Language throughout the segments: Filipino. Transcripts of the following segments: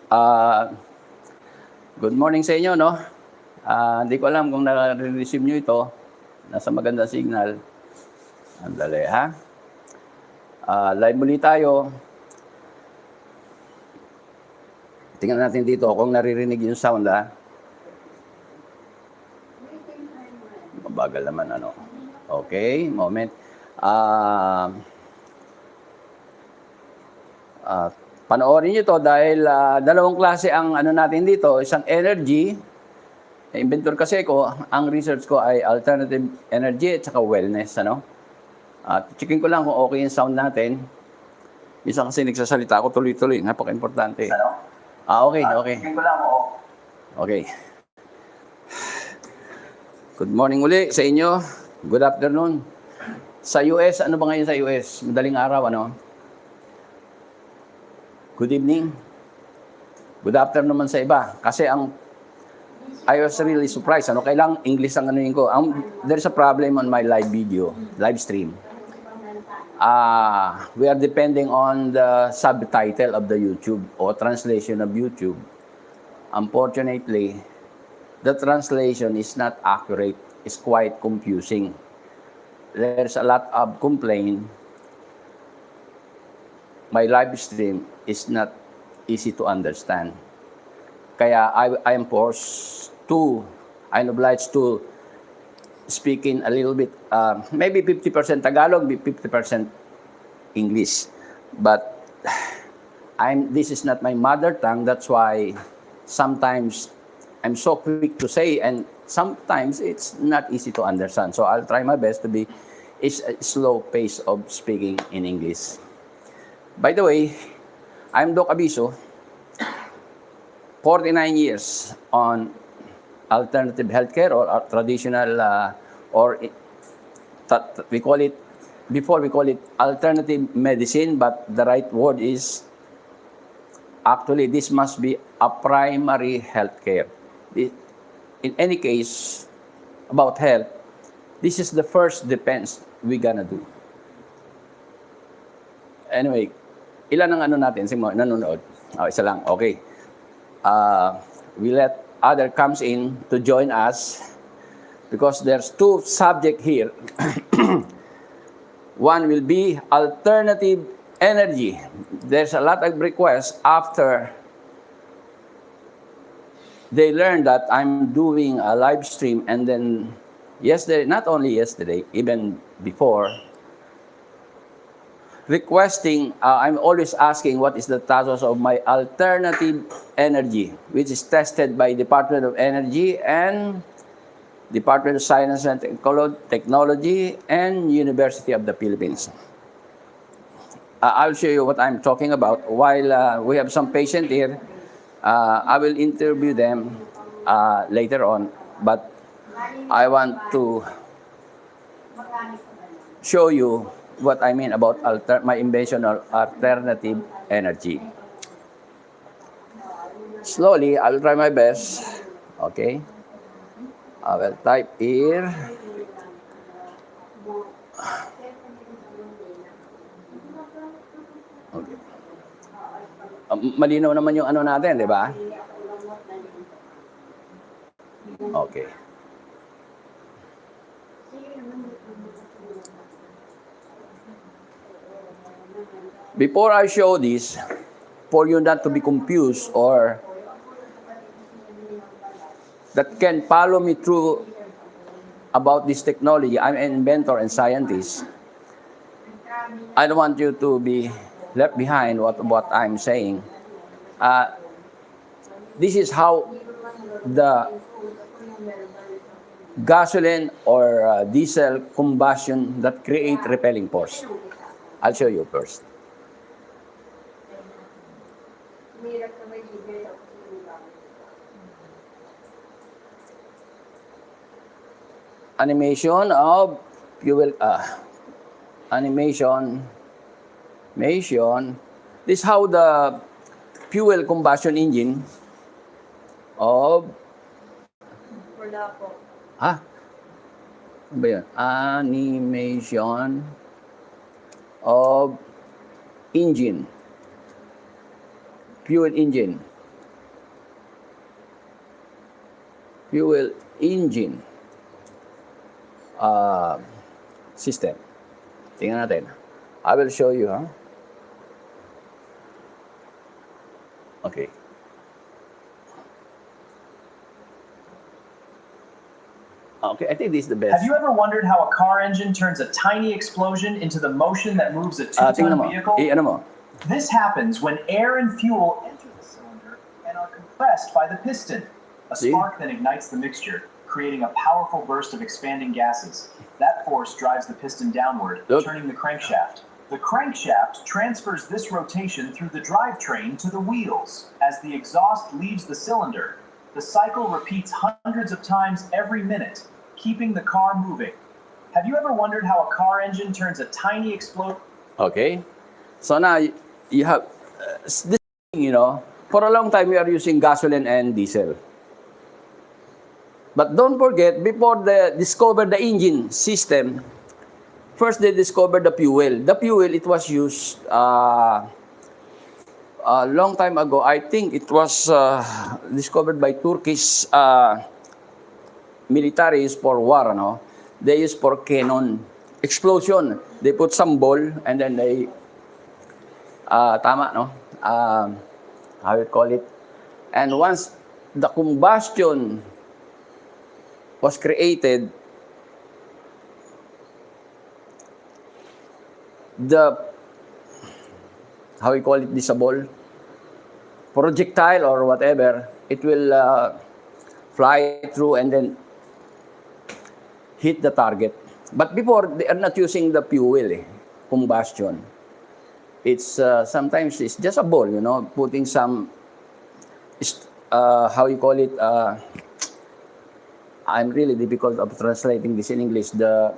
Ah, Good morning sa inyo, no? Hindi ko alam kung na-receive nyo ito. Nasa magandang signal. Andali, ha? Live muli tayo. Tingnan natin dito kung naririnig yung sound, ha? Mabagal naman, ano? Okay, moment. Panoorin nyo to dahil dalawang klase ang ano natin dito. Isang energy. Inventor kasi ko, ang research ko ay alternative energy at saka wellness, ano? At checking ko lang kung okay yung sound natin. Minsan kasi nagsasalita ako tuloy-tuloy. Napaka-importante. Ano? Okay. Checking ko lang kung okay. Good morning uli sa inyo. Good afternoon. Sa US, ano ba ngayon sa US? Madaling araw, ano? Good evening. Good afternoon naman sa iba. Kasi I was really surprised. Ano, kailang English ang anuhin ko. There's a problem on my live video, live stream. We are depending on the subtitle of the YouTube or translation of YouTube. Unfortunately, the translation is not accurate. It's quite confusing. There's a lot of complaint. My live stream is not easy to understand. Kaya I am forced to, I'm obliged to speak in a little bit, maybe 50% Tagalog, 50% English. But this is not my mother tongue. That's why sometimes I'm so quick to say, and sometimes it's not easy to understand. So I'll try my best to be a slow pace of speaking in English. By the way, I'm Doc Abiso, 49 years on alternative healthcare or traditional, we call it, before we call it alternative medicine, but the right word is, actually this must be a primary healthcare. In any case, about health, this is the first defense we're gonna do. Anyway, ilan ang ano natin, nanonood? Isa lang, okay. We let other comes in to join us because there's two subject here. One will be alternative energy. There's a lot of requests after they learned that I'm doing a live stream, and then yesterday, not only yesterday, even before, requesting, I'm always asking what is the status of my alternative energy, which is tested by Department of Energy and Department of Science and Technology and University of the Philippines. I'll show you what I'm talking about. While we have some patient here, I will interview them later on, but I want to show you what I mean about my invention of alternative energy. Slowly, I'll try my best. Okay. I will type here. Okay. Malinaw naman yung ano natin, di ba? Okay. Before I show this, for you not to be confused or that can follow me through about this technology, I'm an inventor and scientist. I don't want you to be left behind what I'm saying. This is how the gasoline or diesel combustion that create repelling force. I'll show you first. Animation of fuel, animation. This is how the fuel combustion engine of, ano ba yun? Animation of engine, fuel engine. fuel engine system. Tingnan natin. I will show you, huh? Okay. Okay, I think this is the best. Have you ever wondered how a car engine turns a tiny explosion into the motion that moves a Tingnan two-ton mo. vehicle? Ano mo? This happens when air and fuel enter the cylinder and are compressed by the piston. A See? spark then ignites the mixture, creating a powerful burst of expanding gases. That force drives the piston downward, Look. turning the crankshaft. The crankshaft transfers this rotation through the drivetrain to the wheels as the exhaust leaves the cylinder. The cycle repeats hundreds of times every minute, keeping the car moving. Have you ever wondered how a car engine turns a tiny explosion? Okay. So now you have this, for a long time we are using gasoline and diesel. But don't forget, before they discovered the engine system, first they discovered the fuel. The fuel, it was used a long time ago. I think it was discovered by Turkish militaries for war. They use for cannon explosion. They put some ball and then they tama, no? How you call it? And once the combustion was created, the, how you call it, this ball, projectile or whatever, it will fly through and then hit the target. But before, they are not using the fuel, combustion. It's sometimes it's just a ball, putting some, how you call it, I'm really difficult of translating this in English. The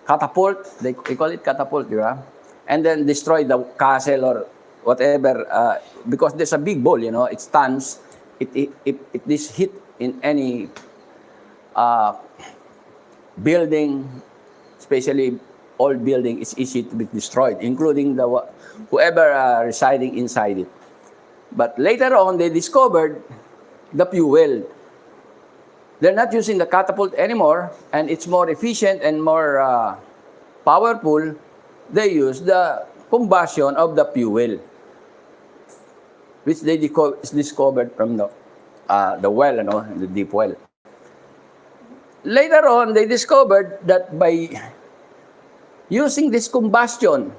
catapult, they call it catapult, yeah? And then destroy the castle or whatever, because there's a big ball, it stands. If this hit in any building, especially old building, it's easy to be destroyed, including the whoever residing inside it. But later on, they discovered the fuel. They're not using the catapult anymore, and it's more efficient and more powerful. They use the combustion of the fuel, which they discovered from the well, the deep well. Later on, they discovered that by using this combustion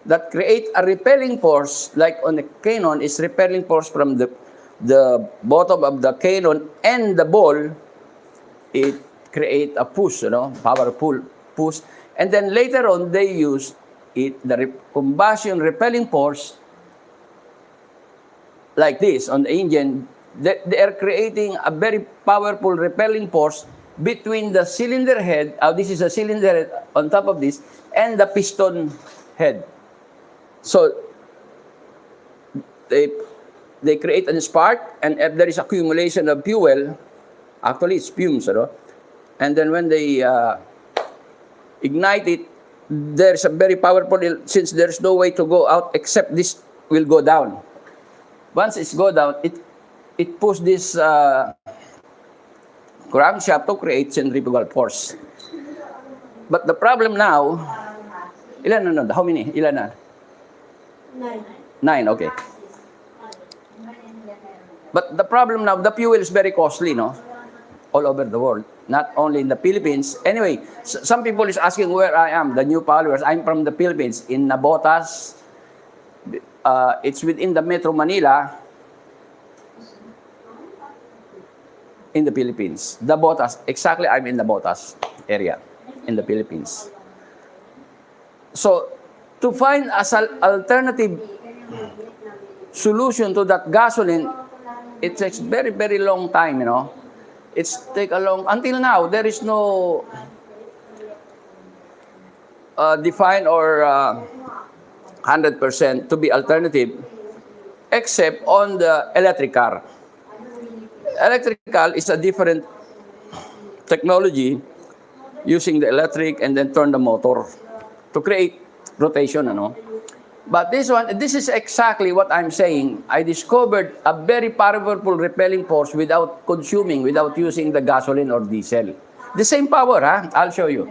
that create a repelling force, like on the cannon, is repelling force from the bottom of the cannon and the ball, it create a push, powerful push. And then later on, they use the combustion repelling force like this on the engine. They are creating a very powerful repelling force between the cylinder head, this is a cylinder head on top of this, and the piston head. So they create a spark, and if there is accumulation of fuel, actually it's fumes, and then when they ignite it, there's a very powerful, since there's no way to go out except this will go down. Once it's go down, it pushes this crankshaft to create centrifugal force. But the problem now, how many? Ilan na? 9, okay. But the problem now, the fuel is very costly, all over the world, not only in the Philippines. Anyway, some people is asking where I am, the new followers. I'm from the Philippines, in Navotas. It's within the Metro Manila, in the Philippines. Navotas, exactly, I'm in Navotas area, in the Philippines. So, to find an alternative solution to that gasoline, it takes very, very long time, It's take a long, until now, there is no defined or 100% to be alternative, except on the electric car. Electrical is a different technology, using the electric and then turn the motor to create rotation, But this is exactly what I'm saying. I discovered a very powerful repelling force without consuming, without using the gasoline or diesel. The same power, huh? I'll show you.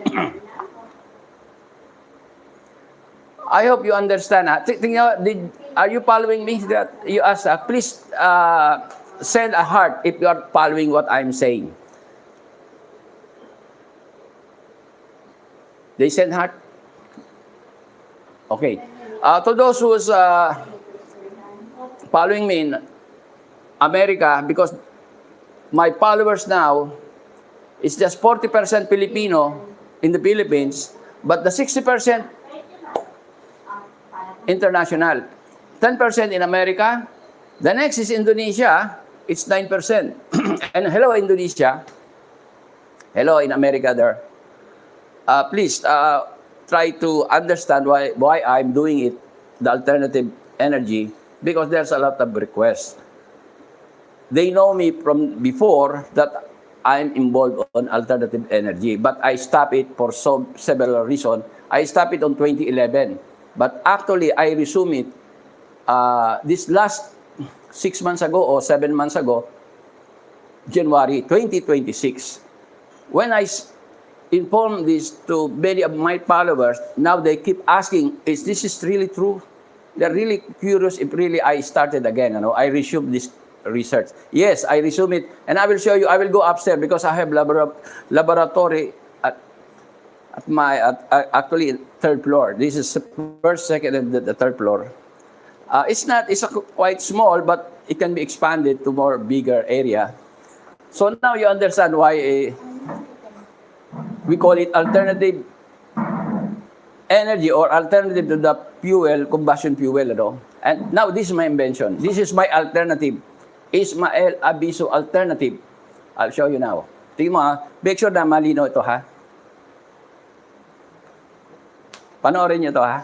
I hope you understand. Are you following me? That you ask, please send a heart if you are following what I'm saying. They send heart? Okay. To those who's following me in America, because my followers now is just 40% Filipino in the Philippines, but the 60% international. 10% in America. The next is Indonesia. It's 9%. And hello, Indonesia. Hello, in America there. Please try to understand why I'm doing it, the alternative energy, because there's a lot of requests. They know me from before that I'm involved on alternative energy, but I stopped it for several reasons. I stopped it on 2011, but actually I resumed it this last 6 months ago or 7 months ago, January 2026. When I informed this to many of my followers, now they keep asking, is this really true? They're really curious if really I started again. You know, I resumed this research. Yes, I resume it, and I will show you. I will go upstairs because I have laboratory at actually third floor. This is the first, second, and the third floor. It's quite small, but it can be expanded to more bigger area. So now you understand why we call it alternative energy or alternative to the fuel, combustion fuel. You know? And now this is my invention. This is my alternative. Ismael Abiso alternative. I'll show you now. Tingnan mo ha. Make sure na malino ito ha. Panoorin niyo ito ha.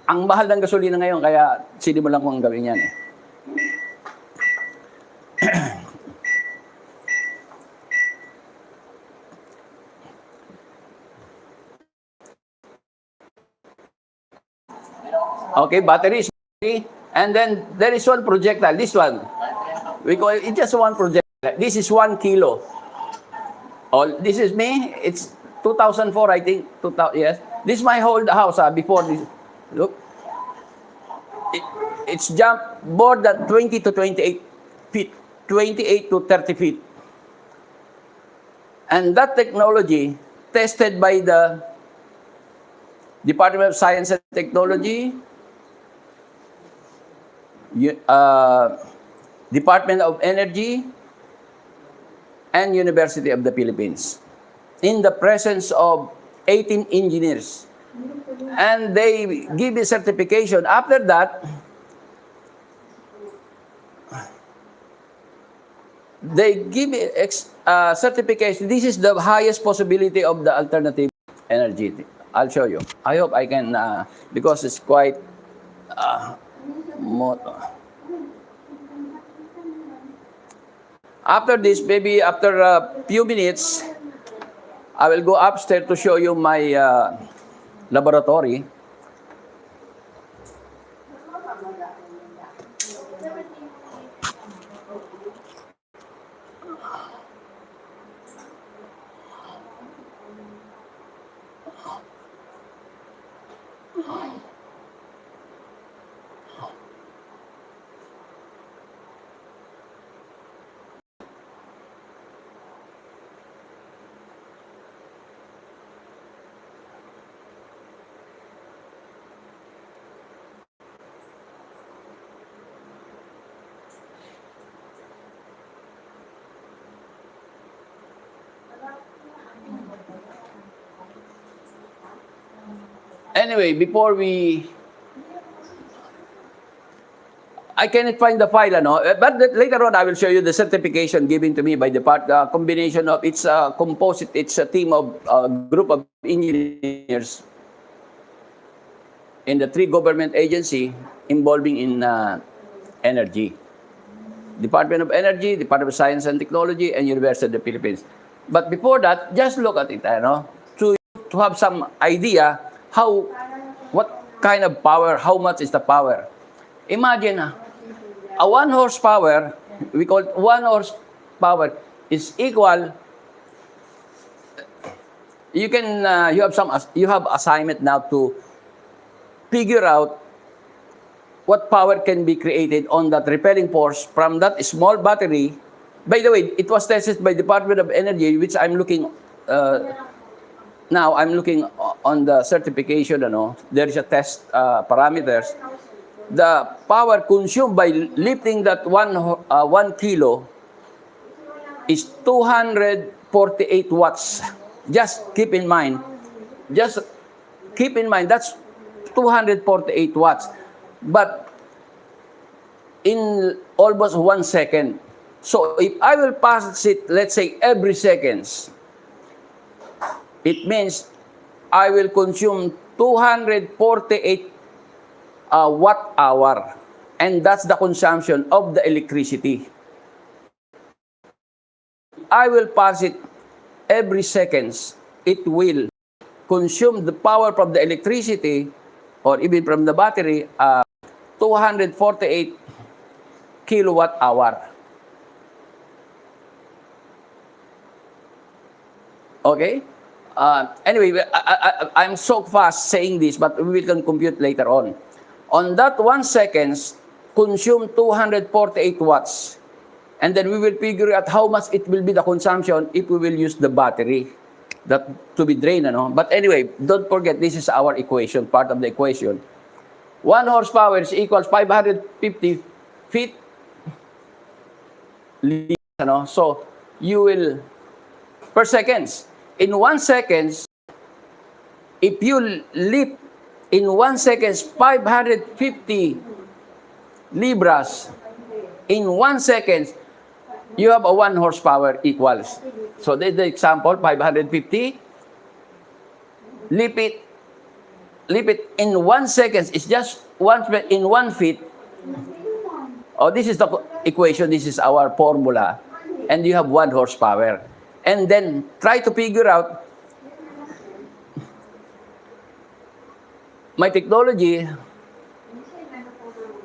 Ang mahal ng gasolina ngayon, kaya sili mo lang kung gawin yan eh. Okay, batteries. And then there is one projectile. This one. We call it just one projectile. This is 1 kilo. This is me. It's 2004, I think. 2000, yes. This is my whole house before this. Look. It's jumped more than 20 to 28 feet. 28 to 30 feet. And that technology, tested by the Department of Science and Technology, Department of Energy, and University of the Philippines, in the presence of 18 engineers. And they give a certification. After that, they give a certification. This is the highest possibility of the alternative energy. I'll show you. I hope I can, because it's quite after this, maybe after a few minutes, I will go upstairs to show you my laboratory. Anyway, before I cannot find the file, but later on I will show you the certification given to me by the combination of, it's a composite, it's a team of, group of engineers in the 3 government agency involving in energy. Department of Energy, Department of Science and Technology, and University of the Philippines. But before that, just look at it, to have some idea kind of power. How much is the power? Imagine, a 1 horsepower, we call it 1 horsepower, is equal. You can you have assignment now to figure out what power can be created on that repelling force from that small battery. By the way, it was tested by Department of Energy, which I'm looking now. I'm looking on the certification. There is a test parameters. The power consumed by lifting that 1 kilo is 248 watts. Just keep in mind. That's 248 watts. But in almost 1 second. So if I will pass it, let's say every seconds, it means I will consume 248 watt hour. And that's the consumption of the electricity. I will pass it every seconds. It will consume the power from the electricity or even from the battery, 248 kilowatt hour. Okay? Anyway, I'm so fast saying this, but we can compute later on. On that 1 seconds, consume 248 watts. And then we will figure out how much it will be the consumption if we will use the battery that to be drained. But anyway, don't forget, this is our equation, part of the equation. 1 horsepower is equals 550 feet. So you will, per seconds, in 1 seconds, if you lift in 1 seconds 550 libras, in 1 second, you have a 1 horsepower equals. So there's the example, 550. Leap it in 1 second. It's just in 1 feet. Oh, this is the equation. This is our formula. And you have 1 horsepower. And then try to figure out my technology.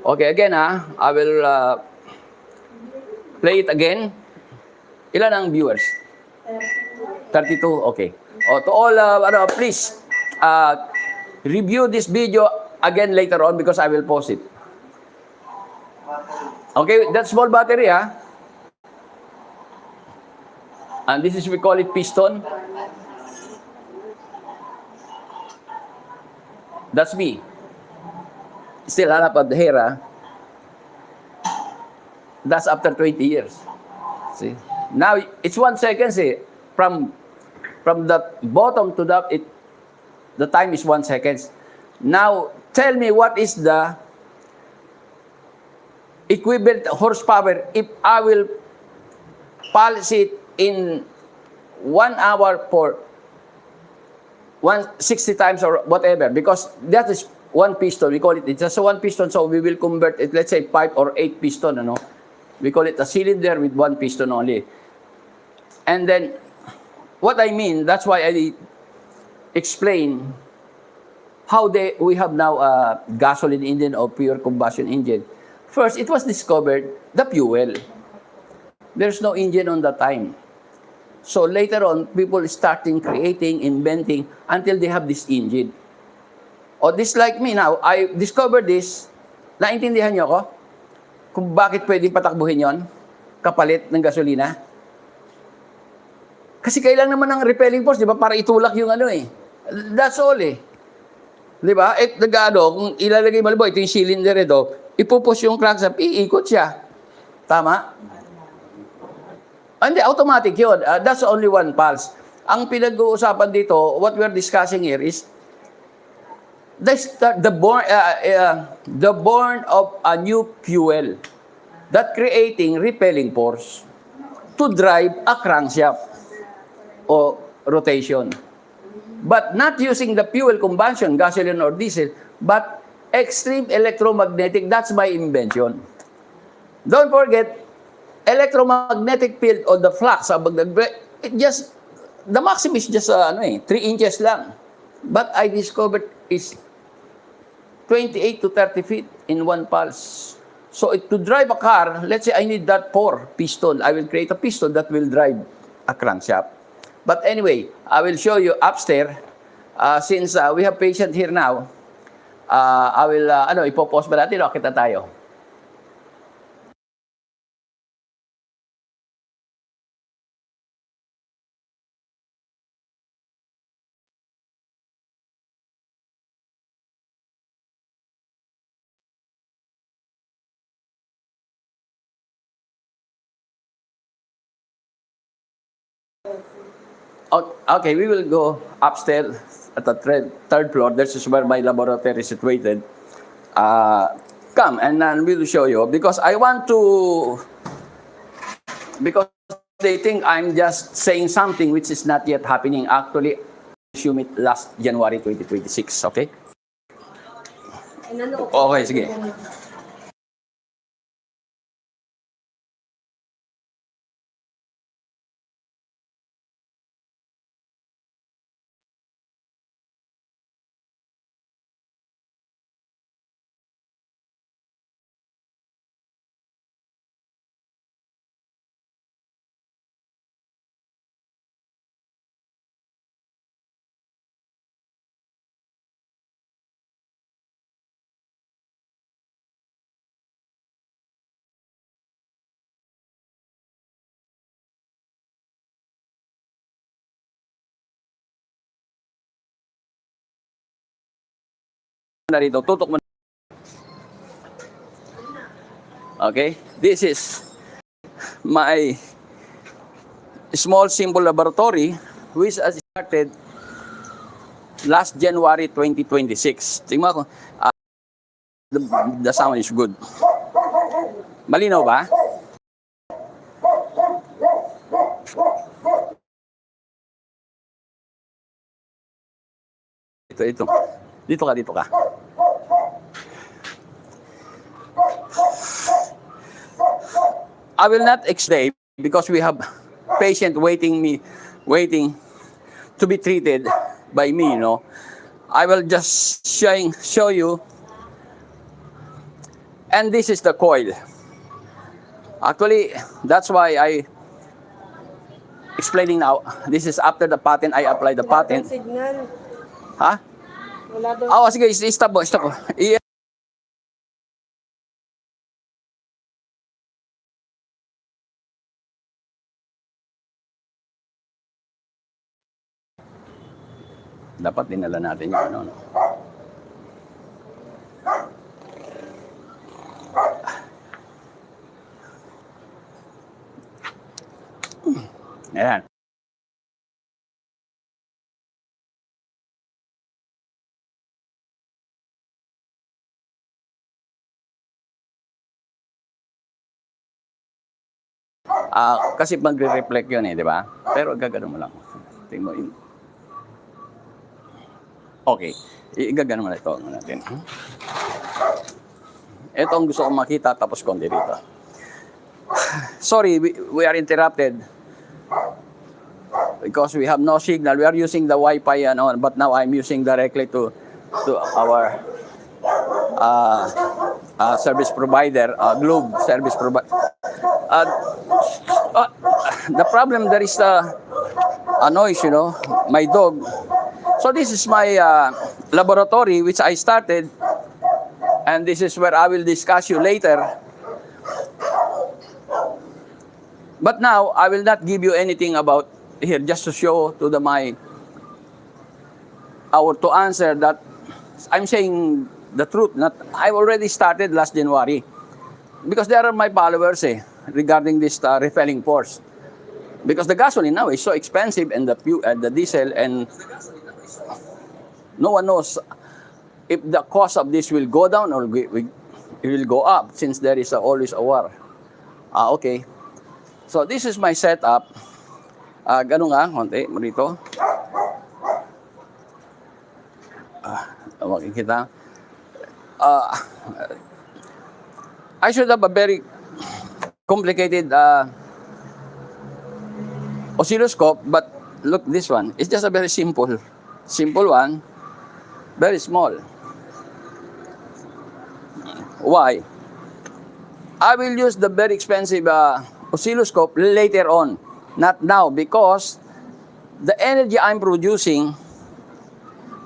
Okay, again I will play it again. Ilan ang viewers? 32. Okay. To all, please review this video again later on because I will post it. Okay, that small battery, and this is, we call it piston. That's me. Still hanap of the hair, That's after 20 years. See? Now, it's 1 second, From the bottom to the time is 1 second. Now, tell me what is the equivalent horsepower if I will pulse it in 1 hour for 160 times or whatever, because that is 1 piston. We call it's just 1 piston, so we will convert it, let's say 5 or 8 piston, We call it a cylinder with 1 piston only. And then, what I mean, that's why I explain how we have now a gasoline engine or pure combustion engine. First, it was discovered, the fuel. There's no engine on that time. So later on, people starting creating, inventing, until they have this engine. Or this like me now, I discovered this. Naintindihan niyo ako? Kung bakit pwedeng patakbuhin yon? Kapalit ng gasolina? Kasi kailang naman ng repelling force, di ba? Para itulak yung That's all Di ba? Kung ilalagay mo, ito yung cylinder ito, ipupus yung crankshaft, iikot siya. Tama? Hindi, automatic yun. That's only 1 pulse. Ang pinag-uusapan dito, what we're discussing here is the born of a new fuel that creating repelling force to drive a crankshaft or rotation. But not using the fuel combustion, gasoline or diesel, but extreme electromagnetic. That's my invention. Don't forget, electromagnetic field or the flux, the maximum is just 3 inches lang. But I discovered is 28 to 30 feet in one pulse. So to drive a car, let's say I need that 4 piston. I will create a piston that will drive a crankshaft. But anyway, I will show you upstairs. Since we have patient here now, I will, ipopause ba natin o kita tayo? Okay, we will go upstairs at the third floor. This is where my laboratory is situated. Come and then we will show you because I want to, because they think I'm just saying something which is not yet happening. Actually, I assume it last January 2026, okay? Okay, sige. Narito, tutok mo. Okay, this is my small simple laboratory which has started last January 2026. Tingnan mo ako. The sound is good. Malinaw ba? Ito. Dito ka. I will not explain because we have patient waiting to be treated by me, you know. I will just show you. And this is the coil. Actually, that's why I explaining now. This is after the patent. I apply the patent. Signal. Ha? Wala daw. Sige, stop mo. Dapat dinala natin yung ano. Ayan. Kasi magre-reflect yun di ba? Pero gagano mo lang. Tingnan mo yun. Okay. Igagano mo na ito natin. Ito ang gusto kong makita tapos konti dito. Sorry, we are interrupted. Because we have no signal. We are using the Wi-Fi but now I'm using directly to our service provider, Globe service provider. The problem, there is a noise, my dog. So this is my laboratory which I started, and this is where I will discuss you later. But now I will not give you anything about here, just to show to to answer that I'm saying the truth. I already started last January because there are my followers regarding this refilling force. Because the gasoline now is so expensive and the diesel, and no one knows if the cost of this will go down or it will go up since there is always a war. Okay. So this is my setup. Ganun nga, konti, marito. Makikita. I should have a very complicated oscilloscope, but look, this one. It's just a very simple one, very small. Why? I will use the very expensive oscilloscope later on, not now, because the energy I'm producing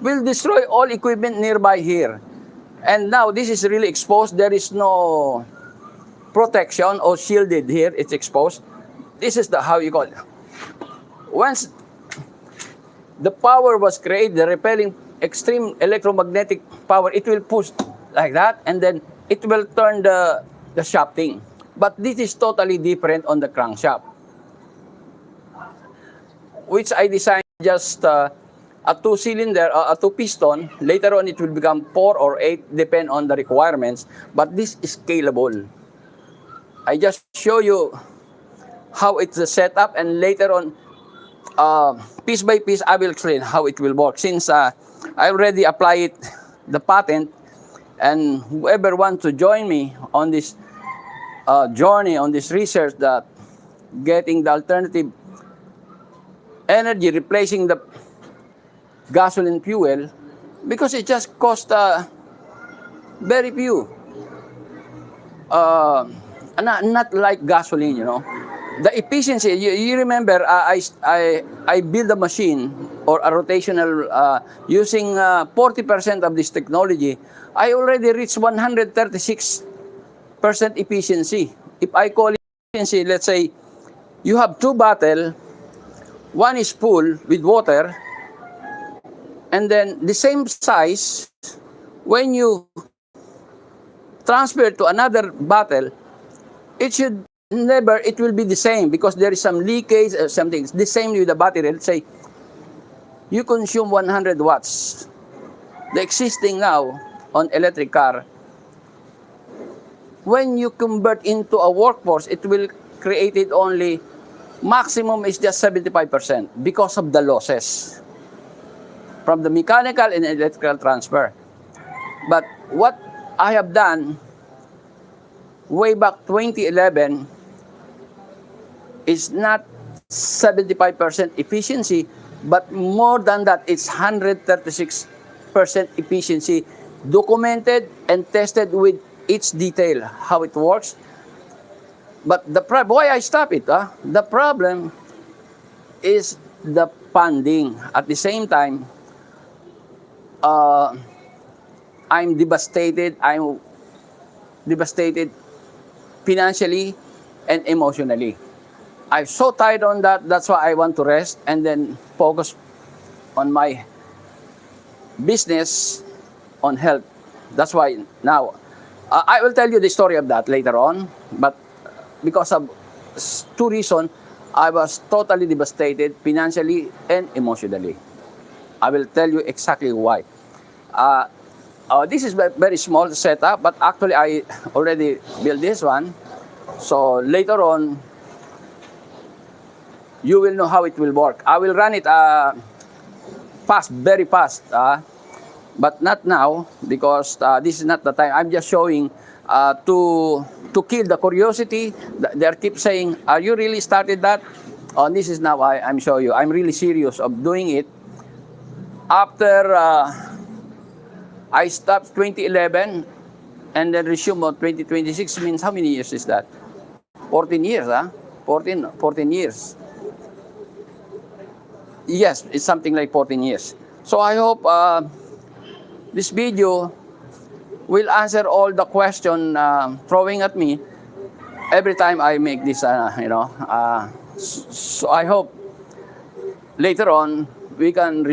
will destroy all equipment nearby here. And now this is really exposed. There is no protection or shielded here. It's exposed. This is the how you call it. Once the power was created, the repelling extreme electromagnetic power, it will push like that, and then it will turn the shafting. But this is totally different on the crankshaft, which I designed just a two-cylinder, a two-piston. Later on, it will become 4 or 8, depend on the requirements. But this is scalable. I just show you how it's the setup, and later on, piece by piece, I will explain how it will work. Since I already applied the patent, and whoever wants to join me on this journey, on this research, that getting the alternative energy, replacing the gasoline fuel, because it just costs very few. Not like gasoline, you know. The efficiency, you remember, I built a machine or a rotational using 40% of this technology. I already reached 136% efficiency. If I call it efficiency, let's say you have 2 bottles, one is full with water, and then the same size, when you transfer to another bottle, it should never, it will be the same because there is some leakage or something. It's the same with the battery. Let's say you consume 100 watts. The existing now on electric car, when you convert into a workforce, it will create it only, maximum is just 75% because of the losses from the mechanical and electrical transfer. But what I have done way back 2011 is not 75% efficiency, but more than that, it's 136% efficiency, documented and tested with each detail, how it works. But why I stop it? The problem is the funding. At the same time, I'm devastated. I'm devastated financially and emotionally. I'm so tired on that. That's why I want to rest and then focus on my business, on health. That's why now, I will tell you the story of that later on. But because of 2 reasons, I was totally devastated financially and emotionally. I will tell you exactly why. This is a very small setup, but actually I already built this one. So later on, you will know how it will work. I will run it fast, very fast, but not now because this is not the time. I'm just showing to kill the curiosity. They keep saying, "Are you really started that?" This is now I'm showing you. I'm really serious of doing it. After I stopped 2011 and then resumed on 2026, means how many years is that? 14 years, 14 years. Yes, it's something like 14 years. So I hope this video will answer all the question throwing at me every time I make this, so I hope later on we can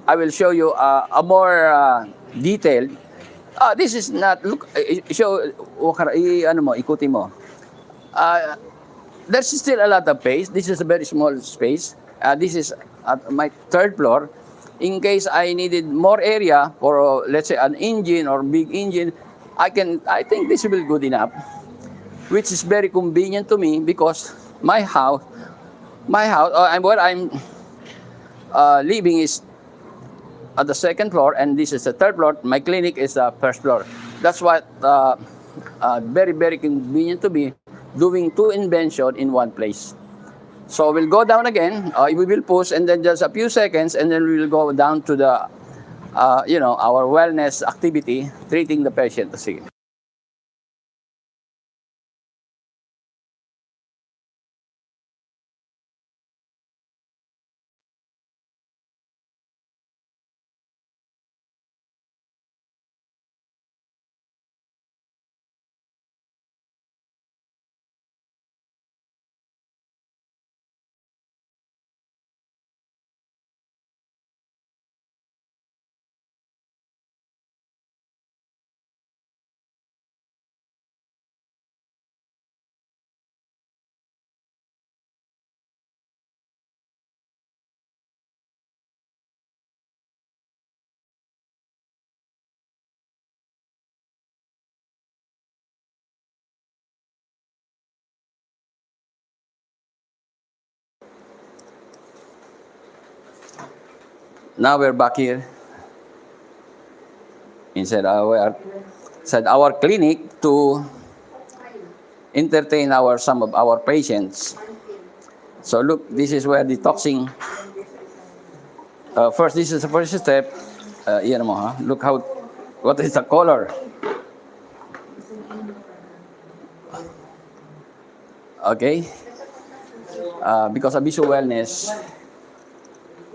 I will show you a more detailed. This is not, look, show, ikutin mo. There's still a lot of space. This is a very small space. This is at my 3rd floor. In case I needed more area for, let's say, an engine or big engine, I think this will be good enough, which is very convenient to me because my house, where I'm living is at the 2nd floor, and this is the 3rd floor. My clinic is the 1st floor. That's what very, very convenient to me, doing 2 inventions in one place. So we'll go down again. We will push, and then just a few seconds, and then we will go down to the our wellness activity, treating the patient. Sige. Now we're back here inside our clinic to entertain some of our patients. So look, this is where detoxing. First, this is the first step. Look what is the color? Okay, because of visual wellness,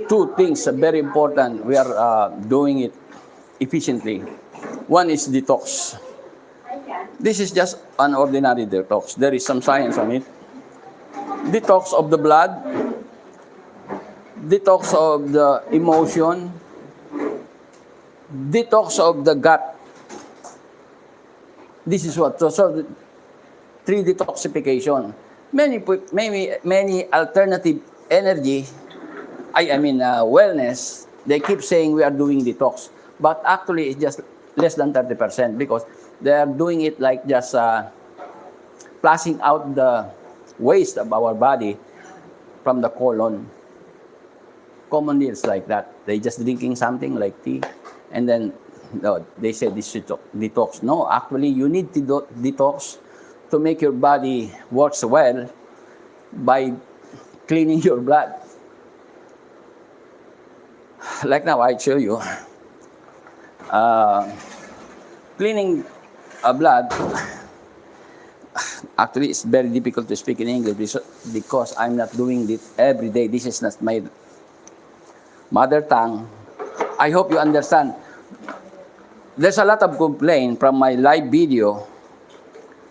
two things are very important. We are doing it efficiently. One is detox. This is just an ordinary detox. There is some science on it. Detox of the blood, detox of the emotion, detox of the gut. This is what. So three detoxification. Many alternative energy. Wellness, they keep saying we are doing detox. But actually, it's just less than 30% because they are doing it like just flushing out the waste of our body from the colon. Commonly, it's like that. They just drinking something like tea, and then they say this is detox. No, actually, you need to detox to make your body works well by cleaning your blood. Like now, I show you. Cleaning blood, actually, it's very difficult to speak in English because I'm not doing it every day. This is not my mother tongue. I hope you understand. There's a lot of complaint from my live video,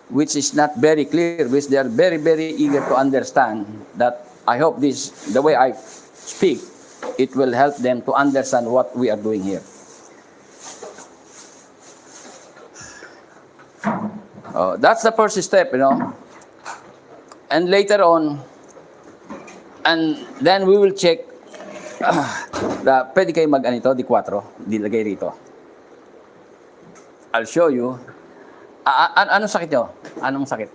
which is not very clear, which they are very, very eager to understand. That I hope the way I speak, it will help them to understand what we are doing here. That's the first step, And later on, and then we will check pwede kayo di 4, dilagay rito. I'll show you. Anong sakit nyo? Anong sakit?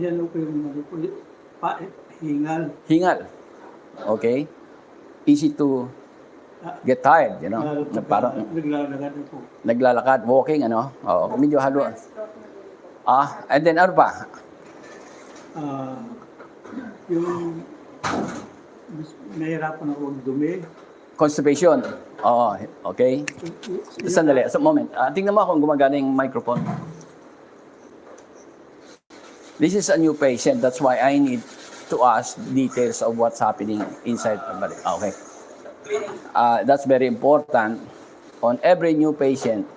Yan ko yung hingal. Hingal. Okay. Easy to get tired, Parang Naglalakad ako. naglalakad, walking, Oo, medyo halo. And then ano pa? Yung nahirapan ako dumi. Constipation. Oo, okay. Sandali, a moment. Tingnan mo kung gumagana yung microphone. This is a new patient. That's why I need to ask details of what's happening inside the body. Okay. That's very important. On every new patient,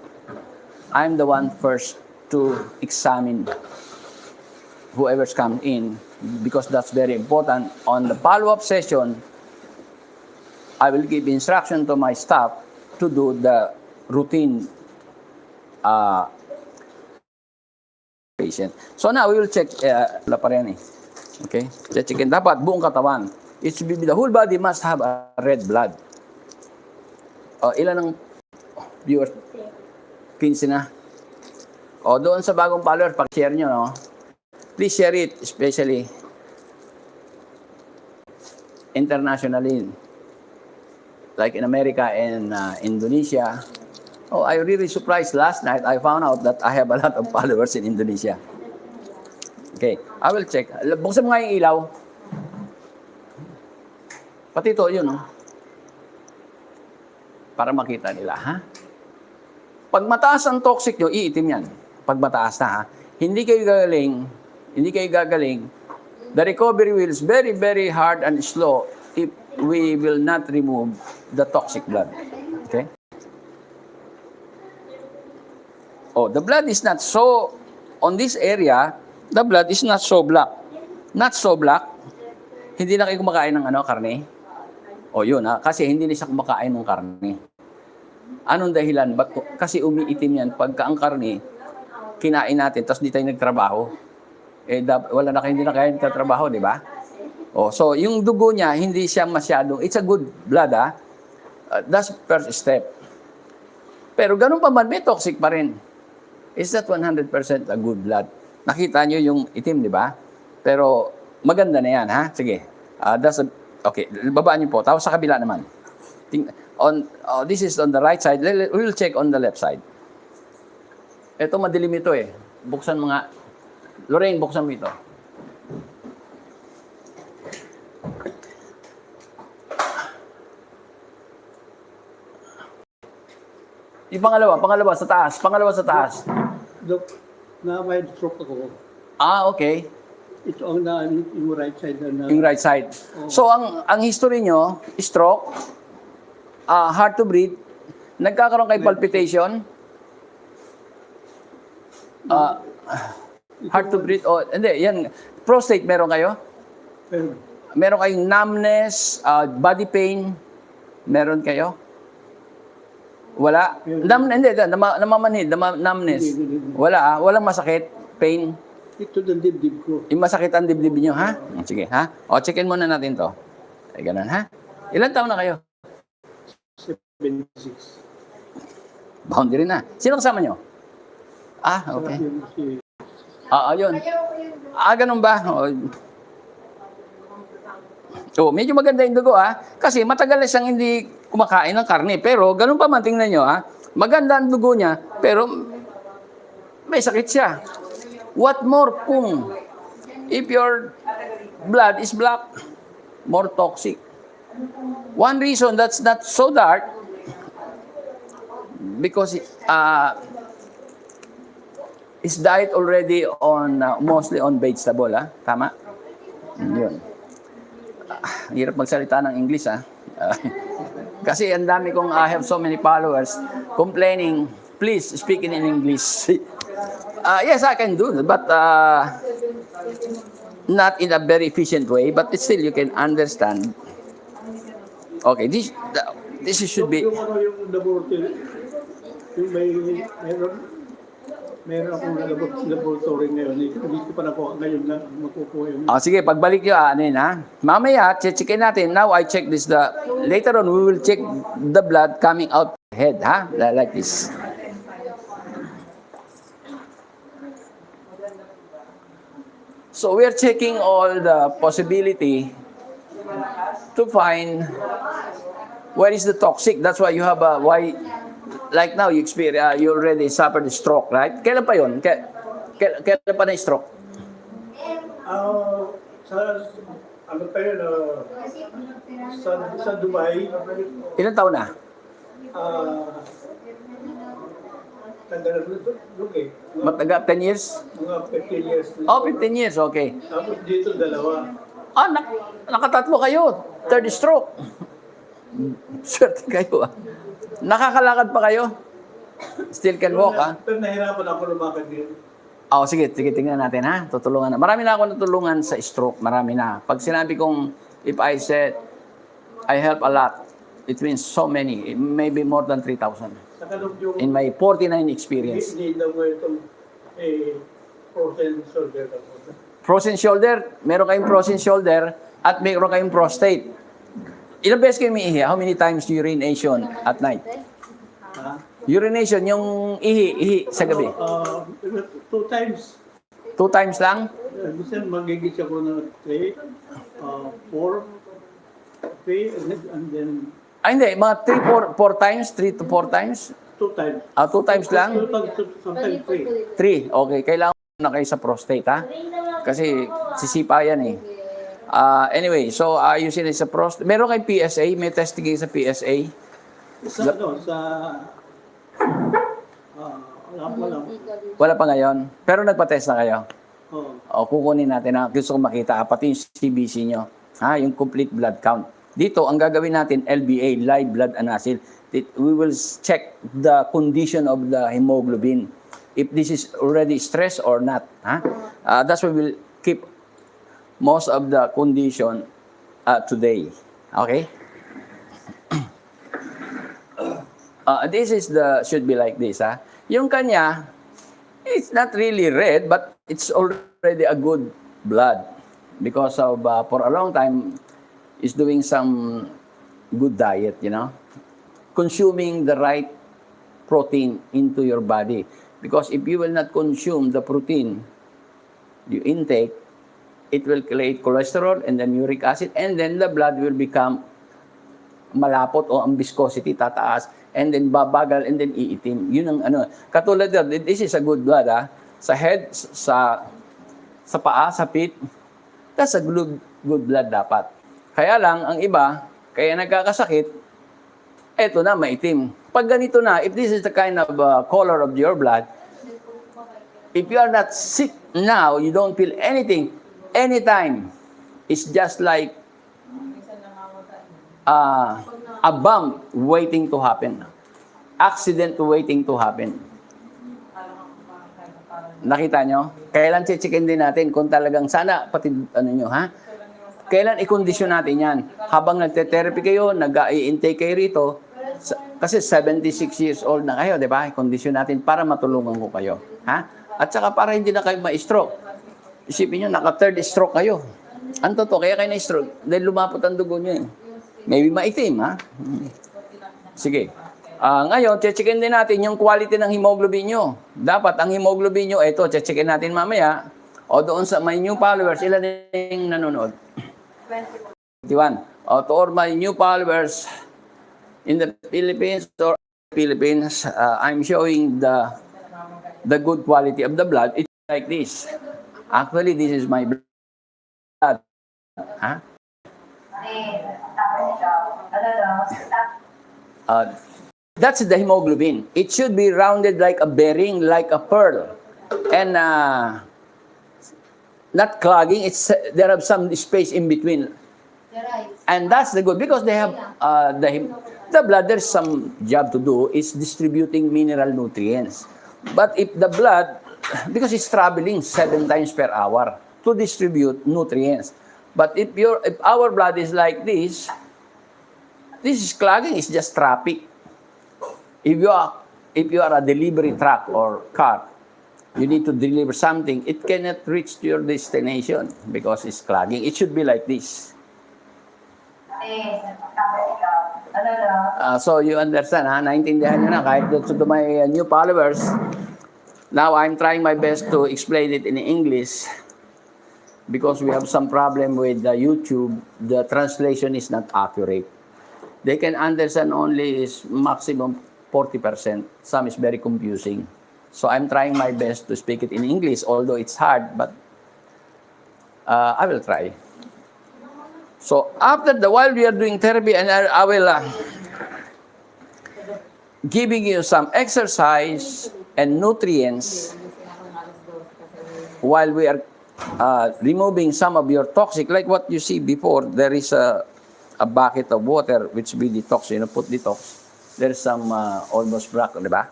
I'm the one first to examine whoever's come in because that's very important. On the follow-up session, I will give instruction to my staff to do the routine patient. So now we will check wala pa rin. Okay? Checkin dapat buong katawan. It should be the whole body must have a red blood. Ilan ang viewers? 15 na. Doon sa bagong followers, pag-share nyo, no? Please share it, especially internationally. Like in America and Indonesia. I really surprised last night. I found out that I have a lot of followers in Indonesia. Okay, I will check. Buksan mo nga yung ilaw. Pati ito, yun. Para makita nila, ha? Pag mataas ang toxic nyo, iitim yan. Pag mataas na, ha? Hindi kayo gagaling, the recovery will is very, very hard and slow if we will not remove the toxic blood. Okay? Oh, the blood is not so, on this area, the blood is not so black. Not so black. Hindi na kayo kumakain ng karne. O yun, ha? Kasi hindi na siya kumakain ng karne. Anong dahilan? Kasi umiitim yan pagka ang karne, kinain natin, tapos di tayo nagtrabaho. Hindi na kaya nagtatrabaho, di ba? Oh, so, yung dugo niya, hindi siya masyadong, it's a good blood, ha? That's first step. Pero ganun pa man, may toxic pa rin. It's not 100% a good blood. Nakita nyo yung itim, di ba? Pero, maganda na yan, ha? Sige. Okay, babaan niyo po. Tapos sa kabila naman. This is on the right side. We'll check on the left side. Ito, madilim ito eh. Buksan mo nga. Lorraine, buksan mo ito. Yung pangalawa sa taas. Dok, may stroke ako. Okay. Ito ang yung right side na. Yung right side. So, ang history nyo, stroke, hard to breathe, nagkakaroon kayo palpitation, hard to breathe, hindi, yan, prostate meron kayo? Meron kayong numbness, body pain, meron kayo? Wala? Namamanhid, numbness. Wala, walang masakit, pain. Ito ang dibdib ko. Yung masakit ang dibdib nyo, ha? Sige, ha? Checkin muna natin to. Ay, ganun, ha? Ilan taon na kayo? 76. Boundary na. Sino kasama nyo? Okay. Ayun. Ganun ba? Medyo maganda yung dugo, ha? Kasi matagal na siyang hindi kumakain ng karne. Pero, ganun pa man, tingnan nyo, ha? Maganda ang dugo niya, pero may sakit siya. What more kung if your blood is black, more toxic? One reason that's not so dark, because his diet already on mostly on vegetable, ha? Tama? Yun. Hirap magsalita ng English, ha? Kasi ang dami kong, I have so many followers complaining, please speak in English. Yes, I can do that, but not in a very efficient way, but still you can understand. Okay, this should be... Yung laboratory, yung meron akong laboratory ngayon, hindi ko pa nakuha ngayon na makukuha yun. Sige, pagbalik nyo, ha? Mamaya, checkin natin. Now, I check this. Later on, we will check the blood coming out head, ha? Like this. So, we are checking all the possibility to find where is the toxic. That's why you have like now, you already suffered a stroke, right? Kailan pa yun? Kailan pa na stroke? Sa Dubai, Ilan taon na? Mataga, 10 years? mga 15 years. 15 years, okay. Tapos dito, dalawa. Nakatatlo kayo. Third stroke. Swerte kayo, Nakakalakad pa kayo? Still can walk, Pero nahirapan ako lumakad din. Sige, tingnan natin, ha? Tutulungan na. Marami na ako natulungan sa stroke. Marami na. Pag sinabi kong, if I said, I help a lot, it means so many. Maybe more than 3,000. In my 49 experience. Hindi daw mo itong frozen shoulder. Frozen shoulder, meron kayong frozen shoulder at meron kayong prostate. Ilang beses kayo umiihi? How many times urination at night? Urination, yung ihi sa gabi. 2 times. 2 times lang? Minsan magigis ako ng 3, 4, 3, and then... Hindi, mga 4 times? 3 to 4 times? 2 times. 2 times lang? Sometimes 3. 3, okay. Kailangan na kayo sa prostate, ha? Kasi sisipa yan, eh. Anyway, so ayusin sa prostate. Meron kayong PSA? May testing kayo sa PSA? Sa ano, sa... wala. Wala pa ngayon. Pero nagpa-test na kayo. Oh. O, kukunin natin na gusto ko makita, pati yung CBC nyo. Ha, yung complete blood count. Dito, ang gagawin natin, LBA, live blood analysis. We will check the condition of the hemoglobin. If this is already stress or not. Ha? That's why we'll keep most of the condition today. Okay? This is should be like this. Ha? Yung kanya, it's not really red, but it's already a good blood. Because of, for a long time, is doing some good diet, you know. Consuming the right protein into your body. Because if you will not consume the protein you intake, it will create cholesterol and then uric acid, and then the blood will become malapot o ang viscosity tataas, and then babagal, and then iitim. Yun ang ano. Katulad yan, this is a good blood, ha? Sa head, sa paa, sa feet, that's a good blood dapat. Kaya lang, ang iba, kaya nagkakasakit, eto na, maitim. Pag ganito na, if this is the kind of color of your blood, if you are not sick now, you don't feel anything, anytime, it's just like a bump waiting to happen. Accident waiting to happen. Nakita nyo? Kailan chichikin din natin kung talagang sana, pati ano nyo, ha? Kailan i-condition natin yan? Habang nagte-therapy kayo, nag-i-intake kayo rito, kasi 76 years old na kayo, di ba? I-condition natin para matulungan ko kayo. Ha? At saka para hindi na kayo ma-stroke. Isipin nyo, naka-third stroke kayo. Ang totoo, kaya kayo na-stroke, dahil lumapot ang dugo nyo eh. Maybe maitim, ha? Sige. Ngayon, checkin din natin yung quality ng hemoglobin nyo. Dapat ang hemoglobin nyo, ito, checkin natin mamaya. O doon sa my new followers, ilan yung nanonood? 21. O to all my new followers in the Philippines or Philippines, I'm showing the good quality of the blood. It's like this. Actually, this is my blood. Huh? That's the hemoglobin. It should be rounded like a bearing, like a pearl. And not clogging. There are some space in between. And that's the good. Because they have the blood, there's some job to do, is distributing mineral nutrients. But if the blood, because it's traveling 7 times per hour to distribute nutrients. But if our blood is like this is clogging, it's just traffic. If you are a delivery truck or car, you need to deliver something, it cannot reach to your destination because it's clogging. It should be like this. So you understand, ha? Naintindihan nyo na kahit to my new followers. Now I'm trying my best to explain it in English because we have some problem with YouTube. The translation is not accurate. They can understand only is maximum 40%. Some is very confusing. So I'm trying my best to speak it in English, although it's hard, but I will try. So while we are doing therapy, and I will giving you some exercise and nutrients while we are removing some of your toxic, like what you see before, there is a bucket of water which be detox, put detox. There's some almost black, di ba?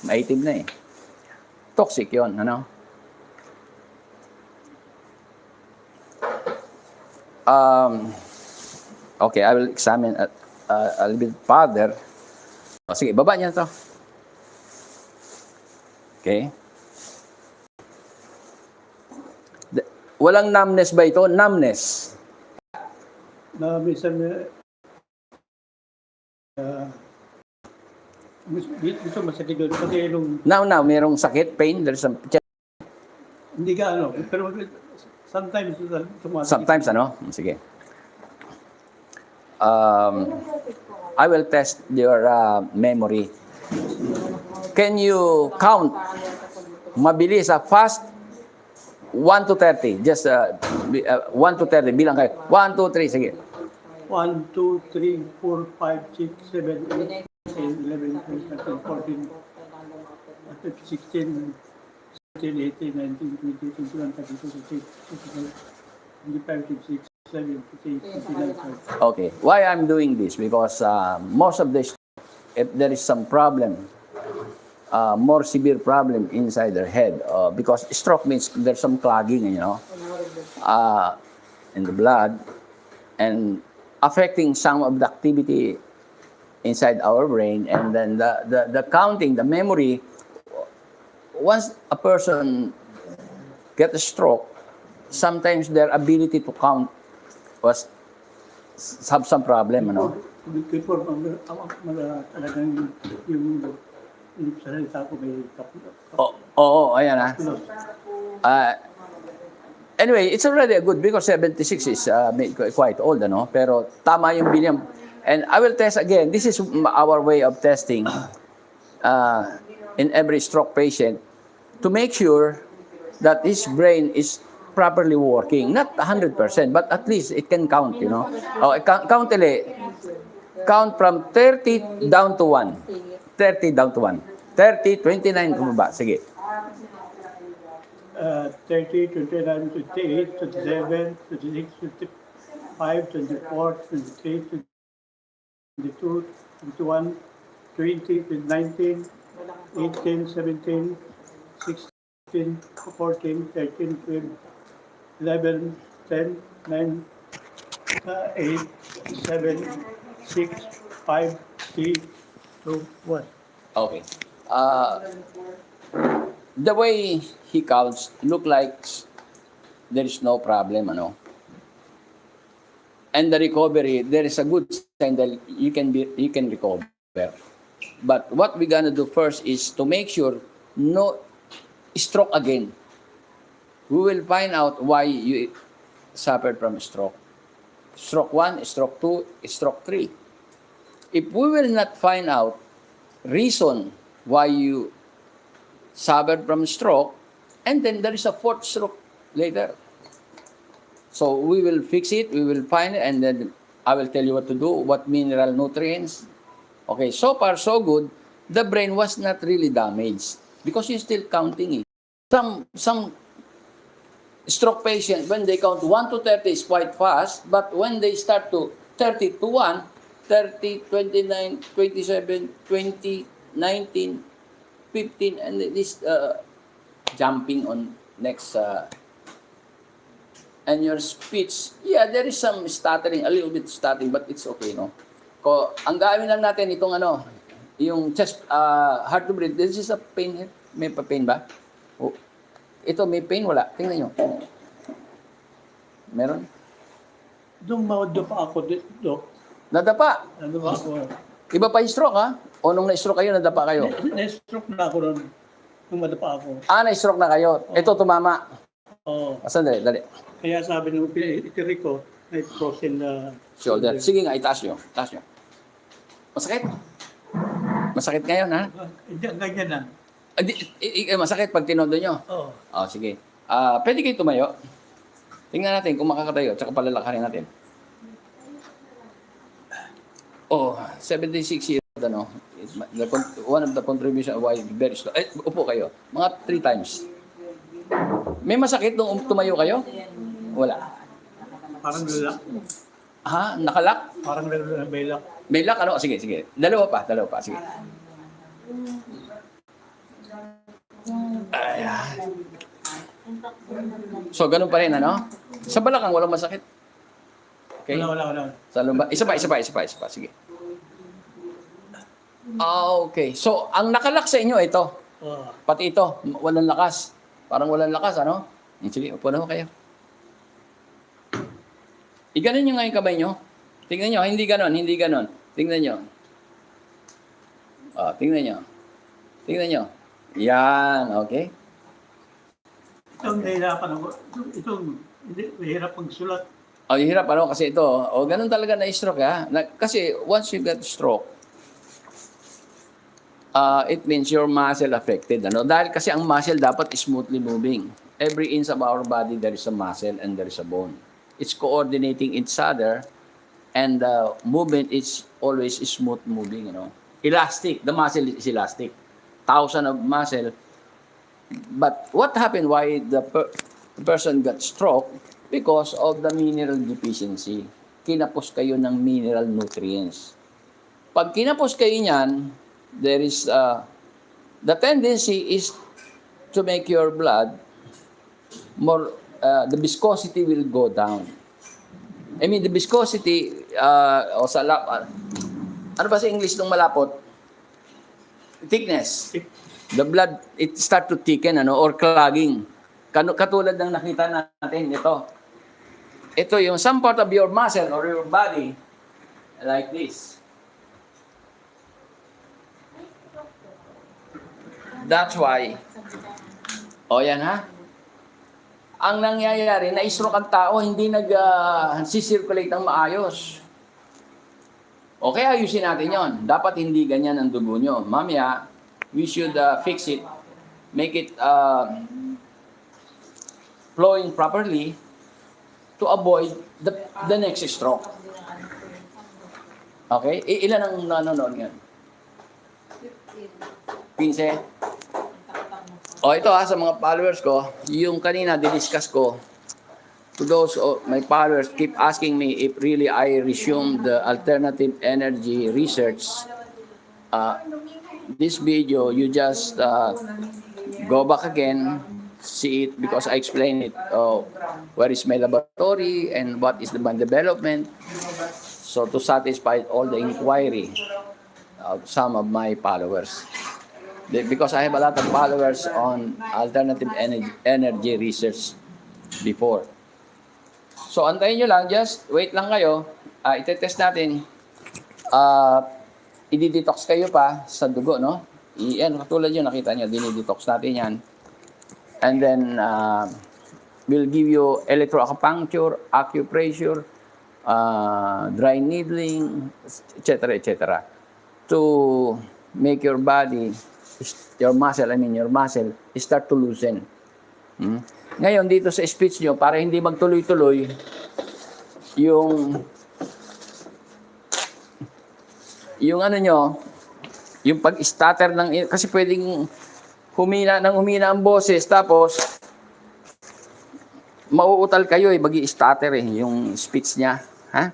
Maitim na eh. Toxic yon, ano? Okay, I will examine a little bit further. Sige, baba niya to. Okay. Walang numbness ba ito? Numbness. Na minsan gusto masakit doon kasi nung Now, mayroong sakit, pain, there's some... hindi ka pero sometimes sumasakit. Sometimes, ano? Sige. I will test your memory. Can you count? Mabilis, fast? 1 to 30. Just 1 to 30. Bilang kayo. 1, 2, 3. Sige. 1, 2, 3, 4, 5, 6, 7, 8, 10, 11, 12, 13, 14, 16, 17, 18, 19, 20, 21, 22, 23, 24, 25, 26, 27, 28, 29, 30. Okay. Why I'm doing this? Because most of the if there is some problem, more severe problem inside their head, because stroke means there's some clogging, in the blood, and affecting some of the activity inside our brain, and then the counting, the memory. Once a person get a stroke, sometimes their ability to count was have some problem, Before, talagang yung salita ko may Oo, ayan anyway, it's already a good because 76 is quite old, Pero tama yung bilyang. And I will test again. This is our way of testing in every stroke patient to make sure that his brain is properly working. Not 100%, but at least it can count, Count ulit. Count from 30 down to 1. 30 down to 1. 30, 29, kumaba. Sige. 30, 29, 28, 27, 26, 25, 24, 23, 22, 21, 20, 19, 18, 17, 16, 14, 13, 12, 11, 10, 9, 8, 7, 6, 5, 3, 2, 1. Okay. The way he counts look like there is no problem, And the recovery, there is a good sign that you can recover. But what we're gonna do first is to make sure no stroke again. We will find out why you suffered from stroke. Stroke 1, stroke 2, stroke 3. If we will not find out reason why you suffered from stroke, and then there is a fourth stroke later. So we will fix it, we will find it, and then I will tell you what to do, what mineral nutrients. Okay, so far so good. The brain was not really damaged because you're still counting it. Some stroke patients, when they count 1 to 30 is quite fast, but when they start to 30 to 1, 30, 29, 27, 20, 19, 15, and this jumping on next. And your speech, there is some stuttering, a little bit stuttering, but it's okay, Ang gawin lang natin itong yung chest, hard to breathe. This is a pain here. May pain ba? Oh. Ito, may pain? Wala. Tingnan nyo. Meron? Doon madapa ako, Dok. Nadapa. Nadapa ako. Iba pa yung stroke, ha? O nung na-stroke kayo, nadapa kayo? Na-stroke na ako noon. Nung madapa ako. Na-stroke na kayo. Ito, tumama. Oo. Sandali, dali. Kaya sabi ng itiri ko, may frozen na Shoulder. Sige nga, itaas nyo. Itaas nyo. Masakit? Masakit ngayon, ha? Hindi, ganyan na. Masakit pag tinodo nyo? Oo. Sige. Pwede kayo tumayo. Tingnan natin kung makakatayo, tsaka palalakarin natin. 76 years, one of the contribution why very slow. Upo kayo. Mga 3 times. May masakit nung tumayo kayo? Wala. Parang lalak. Nakalak? Parang lalak. May lock, Sige. Dalawa pa. Sige. Ayan. So, ganun pa rin, Sa balakang, walang masakit. Okay? Wala. Sa lumba. Isa pa. Sige. Okay. So, ang nakalak sa inyo, ito. Pati ito, walang lakas. Parang walang lakas, Sige, upo na ho kayo. Iganon nyo nga yung kamay nyo. Tingnan nyo, hindi ganon. Tingnan nyo. Tingnan nyo. Yan, okay? Itong nahihirapan ako. Itong nahihirap magsulat. Yung hirap, kasi ito. Ganun talaga na-stroke, ha? Kasi once you get stroke, it means your muscle affected, Dahil kasi ang muscle dapat smoothly moving. Every inch of our body, there is a muscle and there is a bone. It's coordinating each other, and the movement is always smooth moving, elastic. The muscle is elastic. 1,000 of muscle. But what happened? Why the person got stroke? Because of the mineral deficiency. Kinapos kayo ng mineral nutrients. Pag kinapos kayo niyan, there is the tendency is to make your blood more, the viscosity will go down. I mean, the viscosity, o sa ano ba sa English ng malapot? Thickness. The blood, it start to thicken, or clogging. Katulad ng nakita natin, ito. Ito yung some part of your muscle or your body, like this. That's why, yan ha. Ang nangyayari, na-stroke ang tao, hindi nag-circulate ng maayos. Okay, ayusin natin yon. Dapat hindi ganyan ang dugo nyo. Mamaya, we should fix it, make it flowing properly to avoid the next stroke. Okay? Ilan ang nanonood ngayon? 15? Ito sa mga followers ko, yung kanina discuss ko, to those my followers keep asking me if really I resume the alternative energy research. This video, you just go back again, see it because I explain it. Where is my laboratory and what is the development? So to satisfy all the inquiry of some of my followers. Because I have a lot of followers on alternative energy research before. So, antayin nyo lang. Just wait lang kayo. Itetest natin. I-detox kayo pa sa dugo, no? Yan, katulad yun, nakita nyo. Dinidetox natin yan. And then, we'll give you electroacupuncture, acupressure, dry needling, etc., etc. To make your body, your muscle start to loosen. Ngayon, dito sa speech nyo, para hindi magtuloy-tuloy, yung ano nyo, yung pag-stutter ng, kasi pwedeng humina ang boses, tapos, mauutal kayo, magi-stutter yung speech niya. Ha?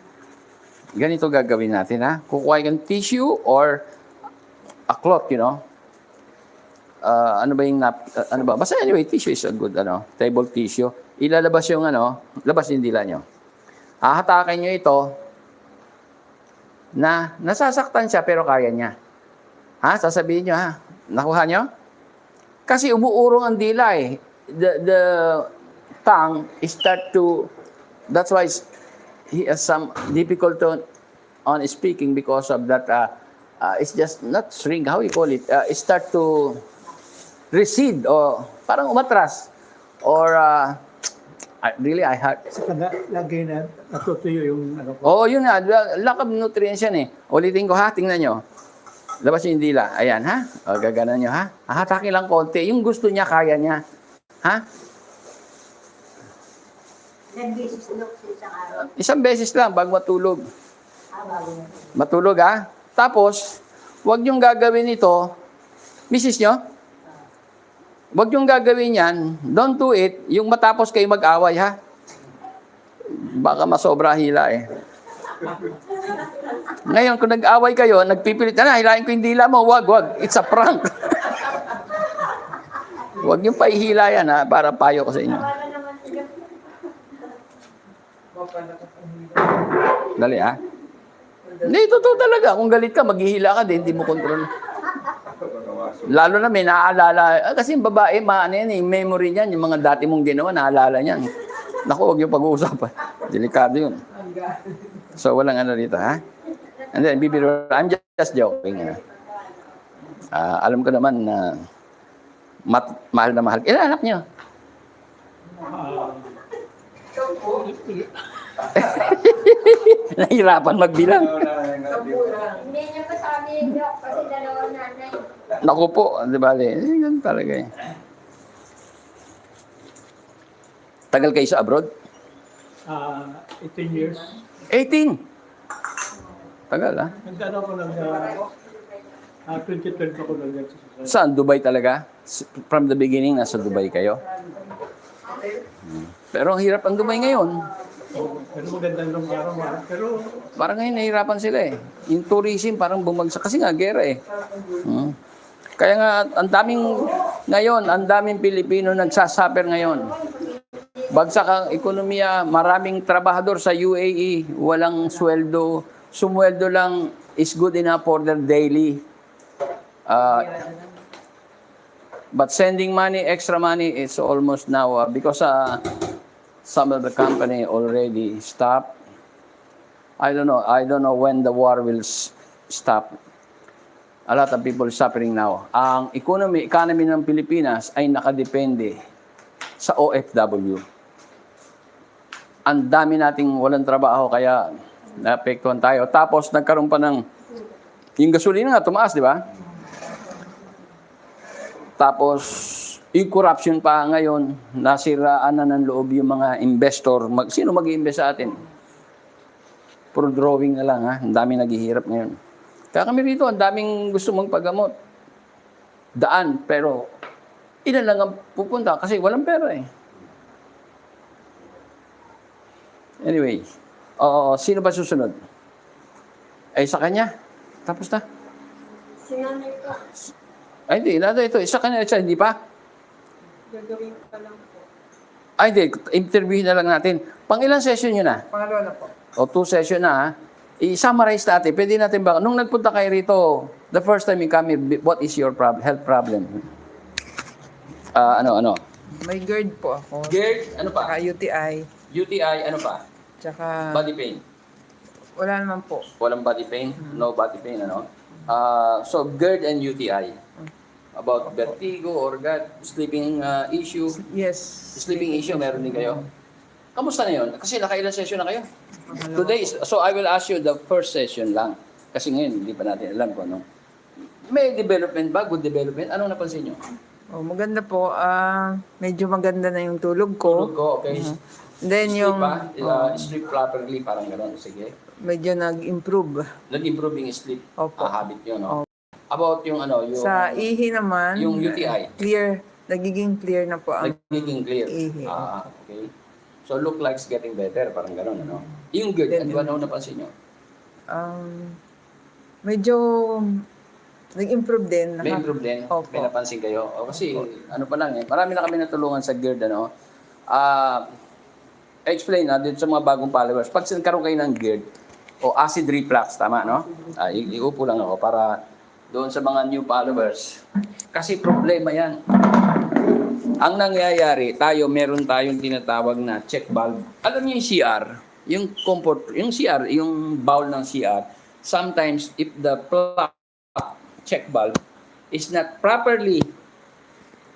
Ganito gagawin natin, ha? Kukuha kang tissue or a cloth, ano ba yung basta anyway, tissue is a good table tissue. Ilalabas yung labas yung dila nyo. Hahatakin nyo ito na nasasaktan siya pero kaya niya. Sasabihin nyo nakuha nyo? Kasi umuurong ang dila eh. The tongue start to, that's why he has some difficulty on speaking because of that, it's just not shrink, how you call it, it start to recede or parang umatras or really I had Lagi na natutuyo yung yun nga, lack of nutrients yan eh. Ulitin ko tingnan nyo. Labas yung dila. Ayan gaganan nyo hatakin lang konti. Yung gusto niya, kaya niya. Ilang beses tulog sa isang araw? Isang beses lang bago matulog. Matulog Tapos, wag niyong gagawin ito. Misis nyo? Wag niyong gagawin yan. Don't do it. Yung matapos kayo mag-away, Baka masobra hila eh. Ngayon, kung nag-away kayo, nagpipilit, hilain ko yung dila mo. Wag. It's a prank. Wag niyong paihila yan, para payo ko sa inyo. Dali, Hindi, totoo talaga. Kung galit ka, maghihila ka din, hindi mo kontrol. Lalo na may naaalala. Kasi yung babae, memory niyan, yung mga dati mong ginawa, naaalala niyan. Naku, huwag yung pag-uusapan. Delikado yun. So, walang dito, And then, I'm just joking. Alam ko naman na mahal na mahal. Ilan anak niyo? Nahirapan magbilang. Hindi niya pa sabi yung joke kasi dalawang nanay. Naku po, di ba? Ganun talaga eh. Tagal kayo sa abroad? 18 years. 18! Tagal, Nagtanong ko lang 2012 ako nag-get sa society. Saan? Dubai talaga? From the beginning, nasa Dubai kayo? Pero ang hirap ang Dubai ngayon. Pero magandang nung araw. Pero Parang ngayon nahihirapan sila eh. Yung tourism parang bumagsak kasi nga gera eh. Hmm. Kaya nga ang daming Pilipino nagsasuffer ngayon. Bagsak ang ekonomiya, maraming trabahador sa UAE, walang sweldo. Sumweldo lang is good enough for their daily. But sending money, extra money, it's almost now because some of the company already stopped. I don't know when the war will stop. A lot of people suffering now. Ang economy ng Pilipinas ay nakadepende sa OFW. Ang dami nating walang trabaho kaya naapektuhan tayo. Tapos nagkaroon pa ng yung gasolina nga tumaas, di ba? Tapos yung corruption pa ngayon, nasiraan na ng loob yung mga investor. Sino mag-i-invest sa atin? Puro drawing na lang, ha? Ang daming naghihirap ngayon. Kaya kami rito, ang daming gusto magpagamot. Daan, pero ilan lang ang pupunta kasi walang pera eh. Anyway, sino ba susunod? Ay, sa kanya. Tapos na. Sinanay ko. Ay, hindi. Ito. Isa kanya, hindi pa? Gagawin pa lang po. Ay, hindi. Interview na lang natin. Pang-ilang session yun na? Pangalawa na po. O 2 session na, ha? I-summarize natin. Pwede natin ba? Nung nagpunta kayo rito, the first time you come here, what is your health problem? Ano? May GERD po ako. GERD, ano pa? Saka UTI. UTI, ano pa? Tsaka Body pain. wala naman po. Walang body pain? No body pain, ano? So, GERD and UTI. About vertigo or sleeping issue. Yes. Sleeping issue, meron din kayo? Kamusta na yun? Kasi nakailang session na kayo? Pangalawa Today, po. so I will ask you the first session lang. Kasi ngayon, hindi pa natin alam kung ano. May development ba? Good development? Anong napansin nyo? Oh, maganda po. Medyo maganda na yung tulog Tulog ko. ko, okay. Then Sleep yung ba? Sleep properly, parang gano'n. Sige. medyo nag-improve. Nag-improve yung sleep Opo. habit yun, no? About yung yung Sa ihi naman, yung UTI. clear. Nagiging clear na po ang Nagiging clear. Ihi. Okay. So look like it's getting better, parang gano'n, ano? Yung GERD, ano napansin nyo? medyo nag-improve din. May improve din? Opo. May napansin kayo? O, kasi ano pa lang marami na kami natulungan sa GERD, ano? Explain dito sa mga bagong followers. Pag nagkaroon kayo ng GERD o acid reflux, tama, no? Iupo lang ako para doon sa mga new followers. Kasi problema yan. Ang nangyayari, meron tayong tinatawag na check valve. Alam niyo yung CR, yung CR, yung bowl ng CR, sometimes if the plug check valve is not properly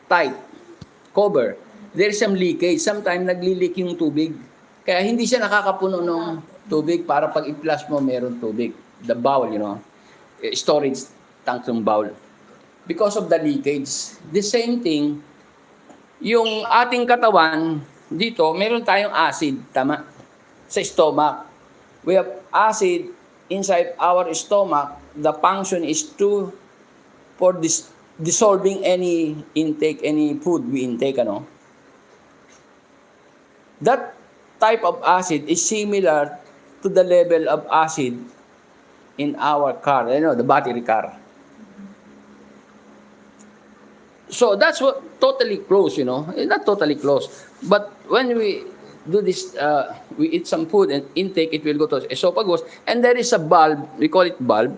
tight, cover, there is some leakage. Sometimes nagli-leak yung tubig. Kaya hindi siya nakakapuno ng tubig para pag i-flush mo, meron tubig. The bowl, storage tank ng bowl. Because of the leakage. The same thing, yung ating katawan, dito, meron tayong acid, tama? Sa stomach. We have acid inside our stomach. The function is for dissolving any food we intake, ano? That type of acid is similar to the level of acid in our car, the battery car. So that's what totally close, not totally close. But when we do this, we eat some food and intake, it will go to esophagus, and there is a valve, we call it valve.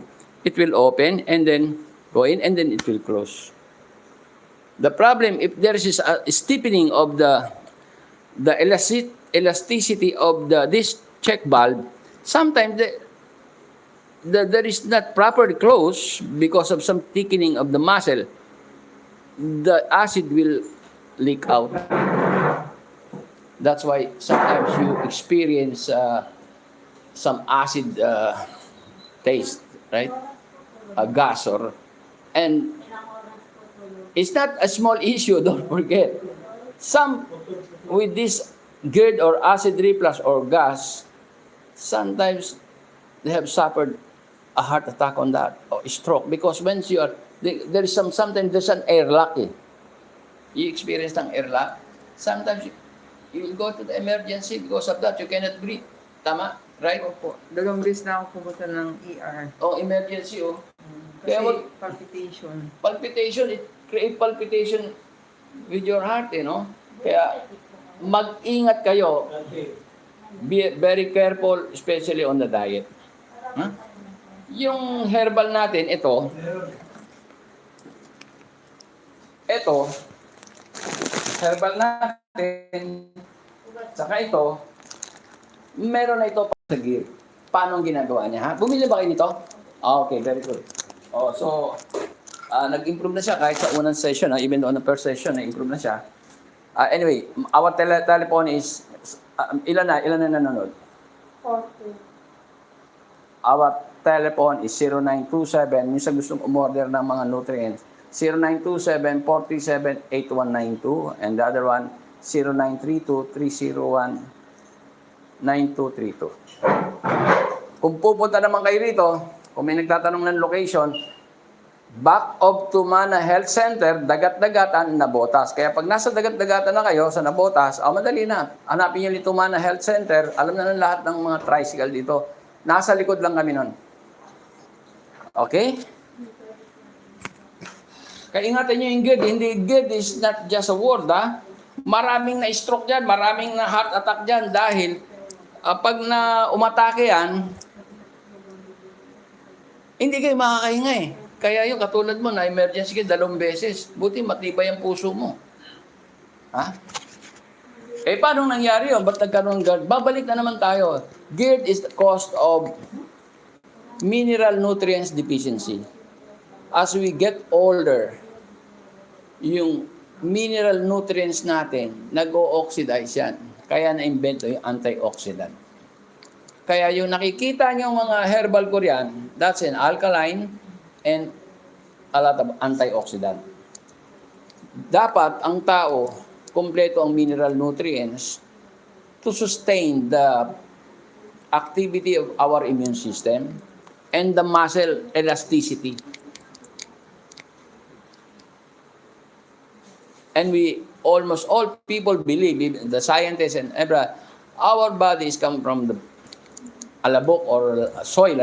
It will open and then go in, and then it will close. The problem, if there is a stiffening of the elasticity of this check valve, sometimes there is not properly closed because of some thickening of the muscle. The acid will leak out. That's why sometimes you experience some acid taste, right? A gas and it's not a small issue, don't forget. Some with this GERD or acid reflux or gas, sometimes they have suffered a heart attack on that or stroke because when you are there is sometimes there's an airlock. You experience ang airlock. Sometimes you will go to the emergency because of that. You cannot breathe. Tama? Right? Opo. 2 beses na ako pumunta ng ER. Oh, emergency, oh. Kasi Kaya palpitation. palpitation, it create palpitation with your heart, no? Kaya mag-ingat kayo. Be very careful, especially on the diet. Huh? Yung herbal natin, ito, herbal natin, saka ito, meron na ito sa gear. Paano ang ginagawa niya, ha? Bumili ba kayo nito? Okay, very good. Oh, so, nag-improve na siya kahit sa unang session, even though on the first session, nag-improve na siya. Anyway, our telephone is, ilan na nanonood? 40. Our telephone is 0927, yung sa gustong umorder ng mga nutrients, 0927-47-8192, and the other one, 0932-301-9232. Kung pupunta naman kayo rito, kung may nagtatanong ng location, back of Tumana Health Center, Dagat-Dagatan, Nabotas. Kaya pag nasa Dagat-Dagatan na kayo, sa Nabotas, madali na. Hanapin niyo yung Tumana Health Center, alam na ng lahat ng mga tricycle dito. Nasa likod lang kami nun. Okay? Kaya ingatan nyo yung GERD. Hindi, GERD is not just a word, ha? Maraming na-stroke dyan, maraming na heart attack dyan dahil pag na umatake yan, hindi kayo makakahinga eh. Kaya yung katulad mo na emergency kayo 2 beses. Buti matibay ang puso mo. Ha? Eh, paano nangyari yun? Ba't nagkaroon ng GERD? Babalik na naman tayo. GERD is the cause of mineral nutrients deficiency. As we get older, yung mineral nutrients natin, nag-o-oxidize yan. Kaya na-invento yung antioxidant. Kaya yung nakikita nyo mga herbal Korean, that's an alkaline and a lot of antioxidant. Dapat ang tao, kompleto ang mineral nutrients to sustain the activity of our immune system and the muscle elasticity. And almost all people believe, even the scientists and everyone, our bodies come from the alabok or soil,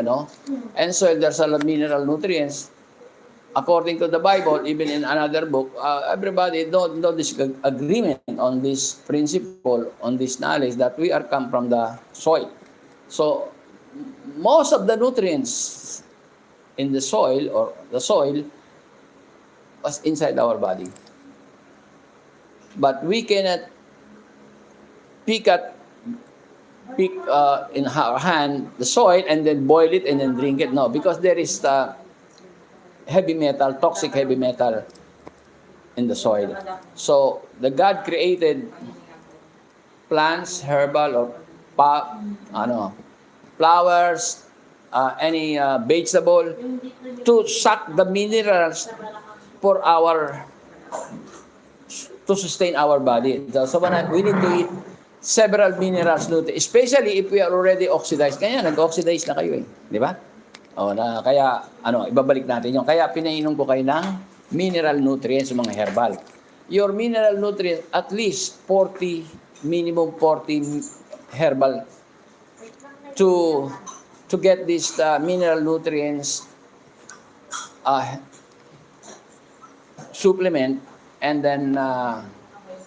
And soil, there's a lot of mineral nutrients. According to the Bible, even in another book, everybody don't disagreement on this principle, on this knowledge that we are come from the soil. So, most of the nutrients in the soil or the soil was inside our body. But we cannot pick in our hand the soil and then boil it and then drink it. No, because there is heavy metal, toxic heavy metal in the soil. So, the God created plants, herbal or flowers, any vegetable to suck the minerals for to sustain our body. So we need to eat several minerals, especially if we are already oxidized. Kaya nag-oxidize na kayo eh. Di ba? Kaya, ibabalik natin yun. Kaya pinainom ko kayo ng mineral nutrients, mga herbal. Your mineral nutrients, at least minimum 40 herbal to get this mineral nutrients supplement, and then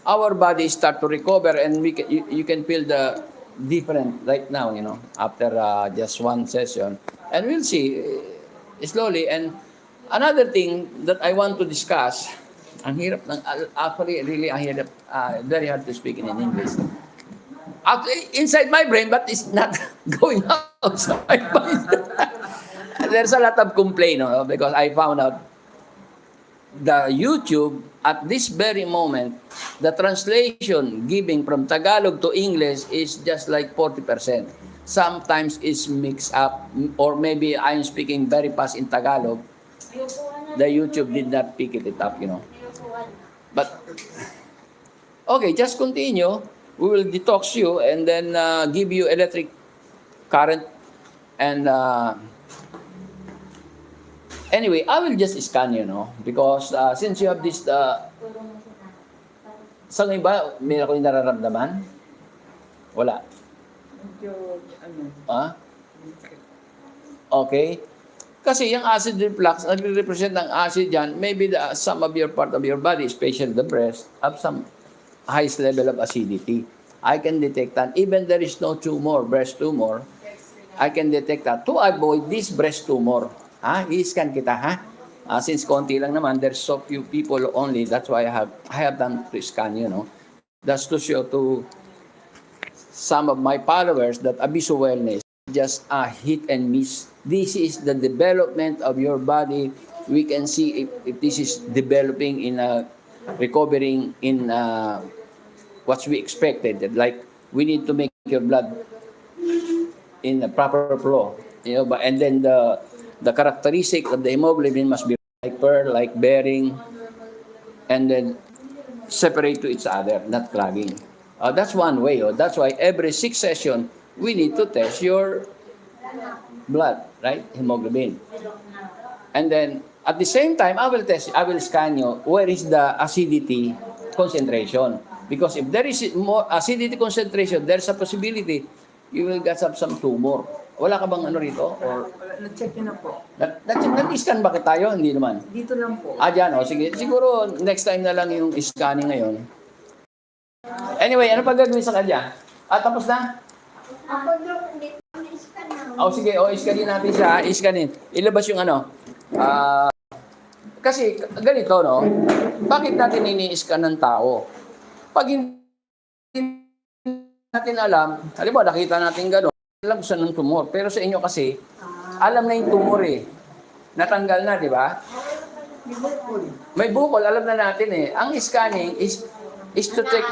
our body start to recover, and you can feel the different right now, after just one session. And we'll see slowly. And another thing that I want to discuss, ang hirap actually really very hard to speak in English. Actually, inside my brain, but it's not going outside. There's a lot of complaint, because I found out the YouTube at this very moment, the translation giving from Tagalog to English is just like 40%. Sometimes it's mixed up, or maybe I'm speaking very fast in Tagalog. The YouTube did not pick it up, But, okay, just continue. We will detox you and then give you electric current and Anyway, I will just scan you, no? Because since you have this, sa ngayon ba, may ako yung nararamdaman? Wala. Medyo, ano, Ha? Okay. Kasi yung acid reflux, nagre-represent ng acid yan, maybe some of your part of your body, especially the breast, have some highest level of acidity. I can detect that. Even there is no tumor, breast tumor, I can detect that to avoid this breast tumor. Ha? I-scan kita, ha? Since konti lang naman, there's so few people only. That's why I have done to scan, you know. That's to show to some of my followers that Abiso Wellness just a hit and miss. This is the development of your body. We can see if this is developing in recovering in what we expected. Like we need to make your blood in a proper flow, you know. But and then the characteristic of the hemoglobin must be like pearl, like bearing, and then separate to each other, not clogging. That's one way. That's why every 6 session we need to test your blood, right? Hemoglobin. And then at the same time, I will scan you where is the acidity concentration. Because if there is more acidity concentration, there's a possibility you will get some tumor. Wala ka bang ano rito? Or wala, na-check yun na po. nag-scan ba tayo? Hindi naman. Dito lang po. Dyan, sige. Siguro next time na lang yung scanning ngayon. Anyway, ano pa gagawin sa kanya? Tapos na? Ako doon, hindi ko na-scan na. Sige, iskanin natin siya. Iskanin. Ilabas yung ano. Kasi ganito, no? Bakit natin ini-scan ng tao? Pag hindi natin alam, halimbawa nakita natin gano'n, alam kung saan ng tumor. Pero sa inyo kasi, alam na yung tumor eh. Natanggal na, di ba? May bukol, alam na natin eh. Ang scanning is to check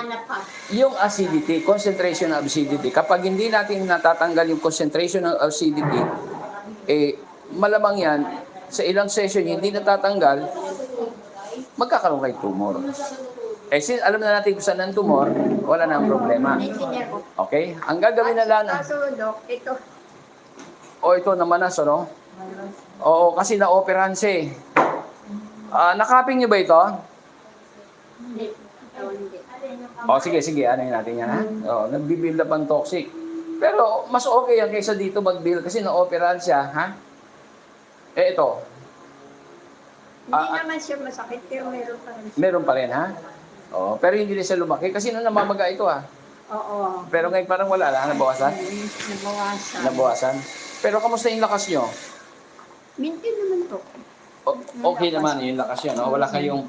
yung acidity, concentration of acidity. Kapag hindi natin natatanggal yung concentration of acidity, malamang yan, sa ilang session hindi natatanggal, magkakaroon kayo tumor. Since alam na natin kung saan ang tumor, wala na ang problema. Naintindihan ko. Okay? Ang gagawin na lang, Kaso, Dok, ito. ito namanas, ano? Oo, kasi na-operahan siya eh. Nakaping niyo ba ito? Hindi. Sige, ano natin yan, ha? Nagbibuild up ang toxic. Pero mas okay yan kaysa dito mag-build kasi na-operahan siya, ha? Ito. Hindi naman siya masakit, pero meron pa rin siya. Meron pa rin, ha? Pero hindi na siya lumaki kasi namamaga ito, ha? Oo. Pero ngayon parang wala na, nabawasan? Nabawasan. Nabawasan. Pero kamusta yung lakas nyo? Mintin naman to. Okay naman yung lakas nyo, no? Wala kayong...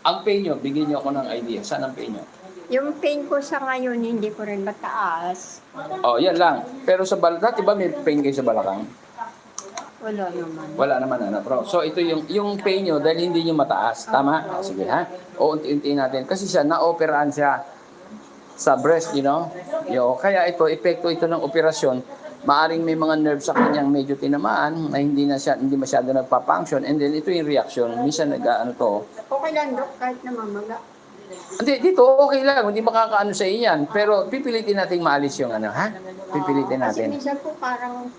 Ang pain nyo, bigyan nyo ako ng idea. Saan ang pain nyo? Yung pain ko sa ngayon, hindi ko rin mataas. Yan lang. Pero sa balakang, dati ba may pain kayo sa balakang? Wala naman. Wala naman, bro. So, ito yung pain nyo dahil hindi nyo mataas. Tama? Sige, ha? Unti-unti natin. Kasi siya, na-operahan siya sa breast, you know? Kaya ito, epekto ito ng operasyon. Maaring may mga nerve sa kanyang medyo tinamaan na hindi masyado nagpa-function. And then, ito yung reaction. Minsan, to. Okay lang, Dok, kahit namamaga. Hindi, dito, okay lang. Hindi makakaano sa iyan. Pero, pipilitin natin maalis yung ha? Pipilitin Kasi natin. minsan po parang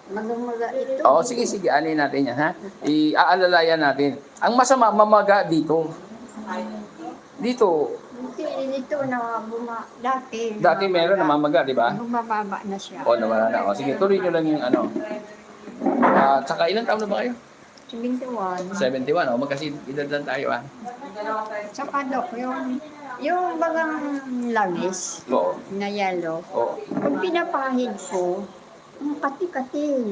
magamaga ito. Sige. Alin natin yan, ha? Iaalalayan natin. Ang masama, mamaga dito. Dito. Dito na dati. Dati meron namamaga, di ba? Bumababa na siya. Nawala na. Sige, tuloy nyo lang yung tsaka ilang taon na ba kayo? 71. 71, magkasi-edad lang tayo, ha? Saka, Dok, yung bagang langis Oo. na yellow, Oo. pag pinapahid ko, ang kati-kati.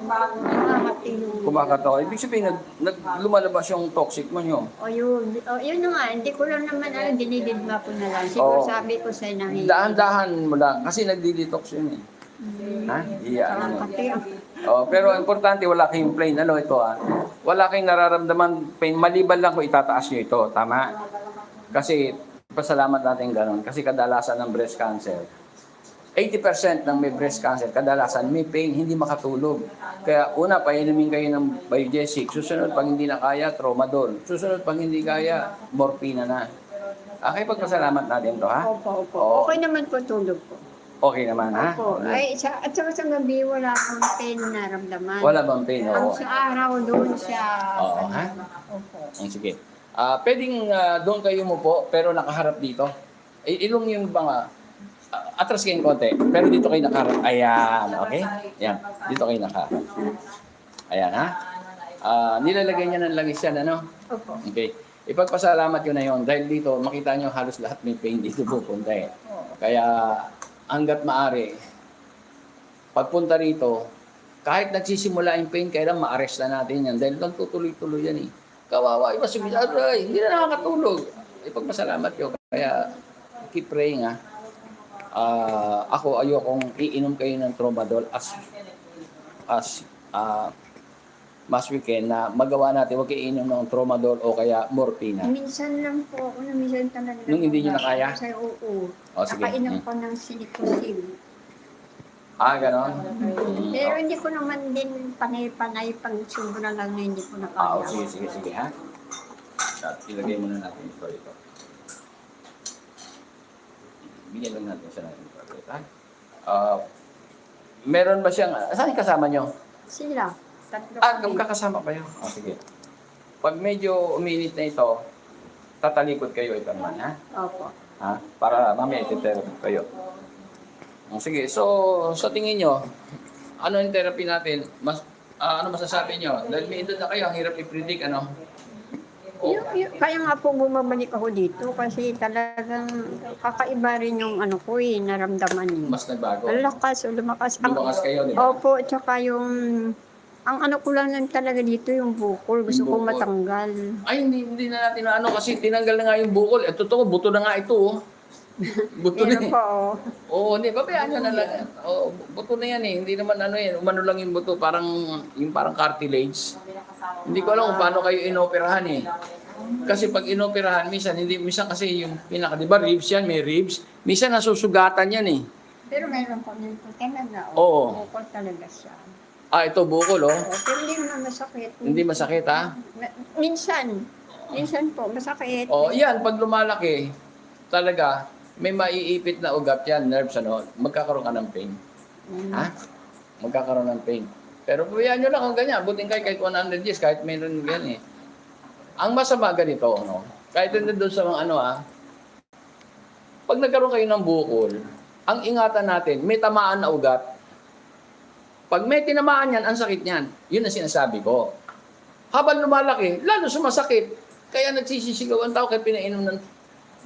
Nakakati yung... Kumakato. Ibig sabihin, lumalabas yung toxic mo nyo. yun na nga, hindi ko lang naman dinididma ko na lang. Siguro Oo. sabi ko sa nang Dahan-dahan mo lang. Kasi nagdi-detox yun eh. Ha? Ang kati. Pero importante, wala kayong plain. Ito, wala kayong nararamdaman pain. Maliban lang kung itataas nyo ito. Tama? Kasi, pasalamat natin ganun. Kasi kadalasan ng breast cancer, 80% ng may breast cancer, kadalasan may pain, hindi makatulog. Kaya una, painumin kayo ng Biogesic. Susunod, pag hindi na kaya, Tramadol. Susunod, pag hindi kaya, morphine na. Pagpasalamat natin to, ha? Opo. Okay naman po tulog ko. Okay naman, ha? Opo. Ay, at saka sa gabi, wala akong pain na naramdaman. Wala bang pain? Ang Oo. sa araw doon siya. Oo, ha? Opo. Sige. Pwedeng doon kayo mo po, pero nakaharap dito. Ilong yung mga, atras kayong konti, pero dito kayo nakaharap. Ayan, okay? Yan, dito kayo nakaharap. Ayan, ha? Nilalagay niya ng langis yan, ano? Opo. Okay. Ipagpasalamat yun na yun. Dahil dito, makita nyo halos lahat may pain dito pupunta eh. Kaya, hanggat maaari, pagpunta rito, kahit nagsisimula yung pain, kailan ma-arrest na natin yan. Dahil nagtutuloy-tuloy yan eh. Kawawa, iba si Aray, hindi na nakakatulog. Ipagpasalamat yun. Kaya, keep praying ha. Ako, ayokong iinom kayo ng Tramadol as mas weekend na magawa natin, huwag iinom ng Tramadol o kaya morphina. Minsan lang po ako, minsan talaga. Nung hindi niyo na kaya? Kasi oo. O, sige. Nakainom ko ng silicosil. Ganon? Pero hindi ko naman din panay-panay pag sobra lang na hindi ko na kaya. Sige, ha? Ilagay muna natin ito. Bigyan lang natin siya ng ito, ha? Meron ba siyang, saan kasama nyo? Sila. Tatlo kami. Magkakasama kayo? Sige. Pag medyo uminit na ito, tatalikod kayo ito naman, ha? Opo. Ha? Para mamaya iti-therapy kayo. Sige, so sa tingin nyo, ano yung therapy natin? Ano masasabi nyo? Dahil may edad na kayo, ang hirap i-predict, ano? Kaya nga po bumabalik ako dito kasi talagang kakaiba rin yung ano ko naramdaman niyo. Mas nagbago. Lumakas. Lumakas kayo, di ba? Opo, tsaka yung ang ano ko lang talaga dito yung bukol. Gusto Yung ko bukol. matanggal. Ay, hindi na natin ano kasi tinanggal na nga yung bukol. Totoo, buto na nga ito, oh. Buto na Pero eh. po, Oo, hindi, babayaan nyo na lang. Oo, buto na yan eh. Hindi naman ano yan, umano lang yung buto, parang cartilage. Hindi ko alam kung paano kayo inoperahan eh. Kasi pag inoperahan, minsan kasi yung di ba ribs yan, may ribs. Minsan nasusugatan yan eh. pero meron po nito talaga. Oo. Bukol talaga siya. Ito bukol oh. Pero hindi naman masakit. Hindi masakit ha? Minsan po, masakit. Yan, pag lumalaki, talaga, may maiipit na ugat yan, nerves ano, magkakaroon ka ng pain. Ha? Magkakaroon ng pain. Pero pabayaan nyo lang kung ganyan, buting kahit 100 years, kahit meron yan eh. Ang masama ganito, no? Kahit hindi doon sa mga pag nagkaroon kayo ng bukol, ang ingatan natin, may tamaan na ugat. Pag may tinamaan yan, ang sakit niyan. Yun ang sinasabi ko. Habang lumalaki, lalo sumasakit. Kaya nagsisisigaw ang tao kaya pinainom ng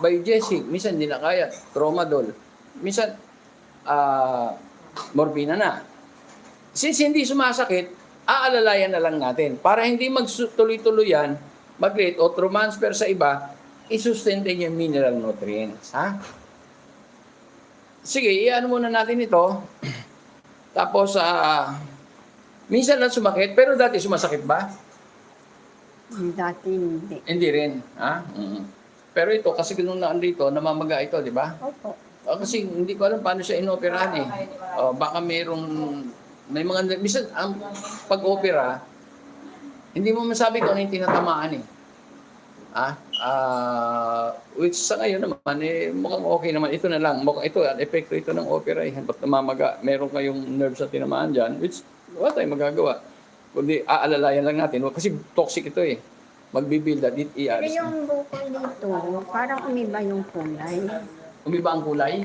Biogesic. Minsan hindi na kaya. Tramadol. Minsan, morphina na. Since hindi sumasakit, aalalayan na lang natin. Para hindi magtuloy-tuloy yan, mag-rate o transfer sa iba, i-sustain din yung mineral nutrients. Ha? Sige, iyan muna natin ito. Tapos, minsan lang sumakit, pero dati sumasakit ba? Dati hindi. Hindi rin. Ha? Pero ito, kasi nung naandito, namamaga ito, di ba? Opo. Kasi hindi ko alam paano siya inoperahan eh. Baka may mga, minsan, ang pag-opera, hindi mo masabi kung ano yung tinatamaan eh. Which sa ngayon naman, mukhang okay naman. Ito na lang. Ito, epekto ito ng opera eh. Ba't namamaga? Meron kayong nerves na tinamaan dyan, which wala tayong magagawa. Kundi aalalayan lang natin. Kasi toxic ito eh. Magbibuild at Pero i-aris. yung bukol dito, parang umiba yung kulay. Umiba ang kulay?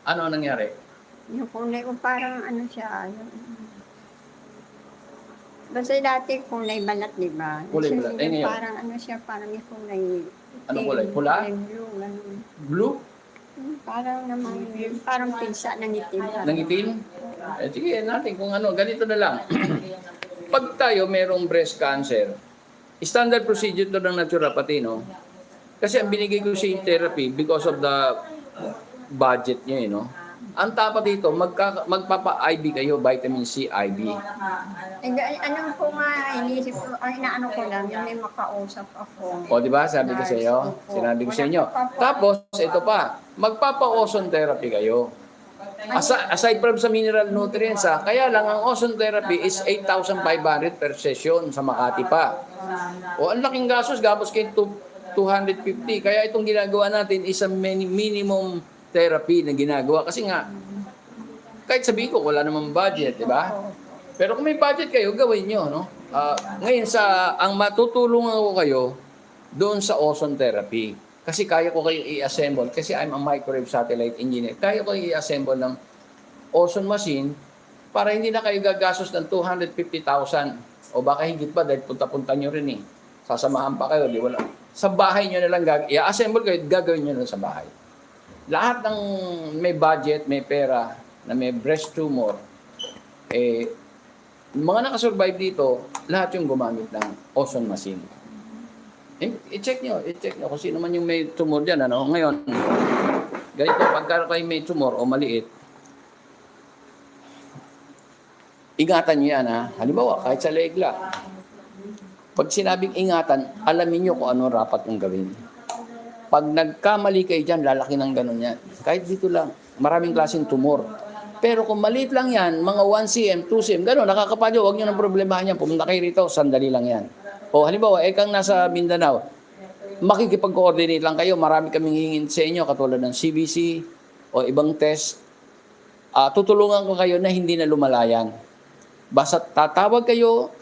Ano ang nangyari? Yung kulay ko parang ano siya. Basta dati kulay balat, di ba? Kulay balat. Eh, ngayon? Parang ano siya, parang may kulay. Anong kulay? Pula? Kulay blue, ganun. Blue? Parang naman, parang pinsa ng itim. Nangitim? Sige natin kung ano. Ganito na lang. Pag tayo merong breast cancer, standard procedure to ng naturopathy, no? Kasi ang binigay ko siya yung therapy because of the budget niya, no? Ang tapat dito, magpapa-IV kayo, vitamin C IV. Anong po nga, inisip ko, ang inaano ko lang, yung may makausap ako. O, di ba? Sabi ko sa iyo. Sinabi ko sa inyo. Tapos, ito pa, magpapa-ozone therapy kayo. Aside from sa mineral nutrients, kaya lang ang ozone therapy is 8,500 per session sa Makati pa. O, ang laking gastos, gabos kayo 250. Kaya itong ginagawa natin is a minimum therapy na ginagawa. Kasi nga, kahit sabihin ko, wala namang budget, di ba? Pero kung may budget kayo, gawin nyo, no? Ngayon, ang matutulungan ko kayo, doon sa ozone therapy. Kasi kaya ko kayo i-assemble, kasi I'm a microwave satellite engineer, kaya ko i-assemble ng ozone machine para hindi na kayo gagastos ng 250,000 o baka higit pa dahil punta-punta nyo rin eh. Sasamahan pa kayo, di wala. Sa bahay nyo na lang, i-assemble kayo, gagawin nyo na sa bahay. Lahat ng may budget, may pera, na may breast tumor, mga nakasurvive dito, lahat yung gumamit ng ozone machine. I-check nyo kung sino man yung may tumor dyan. Ano? Ngayon, ganito, pagka kayo may tumor o maliit, ingatan nyo yan, ha? Halimbawa, kahit sa leeg lang. Pag sinabing ingatan, alamin nyo kung ano rapat yung gawin. Pag nagkamali kayo dyan, lalaki ng ganun yan. Kahit dito lang, maraming klaseng tumor. Pero kung maliit lang yan, mga 1 cm, 2 cm, gano'n, nakakapadyo, huwag nyo ng problemahan yan. Pumunta kayo rito, sandali lang yan. O halimbawa, kang nasa Mindanao, makikipag-coordinate lang kayo, marami kaming hingin sa inyo, katulad ng CBC o ibang test. Tutulungan ko kayo na hindi na lumalayan. Basta tatawag kayo,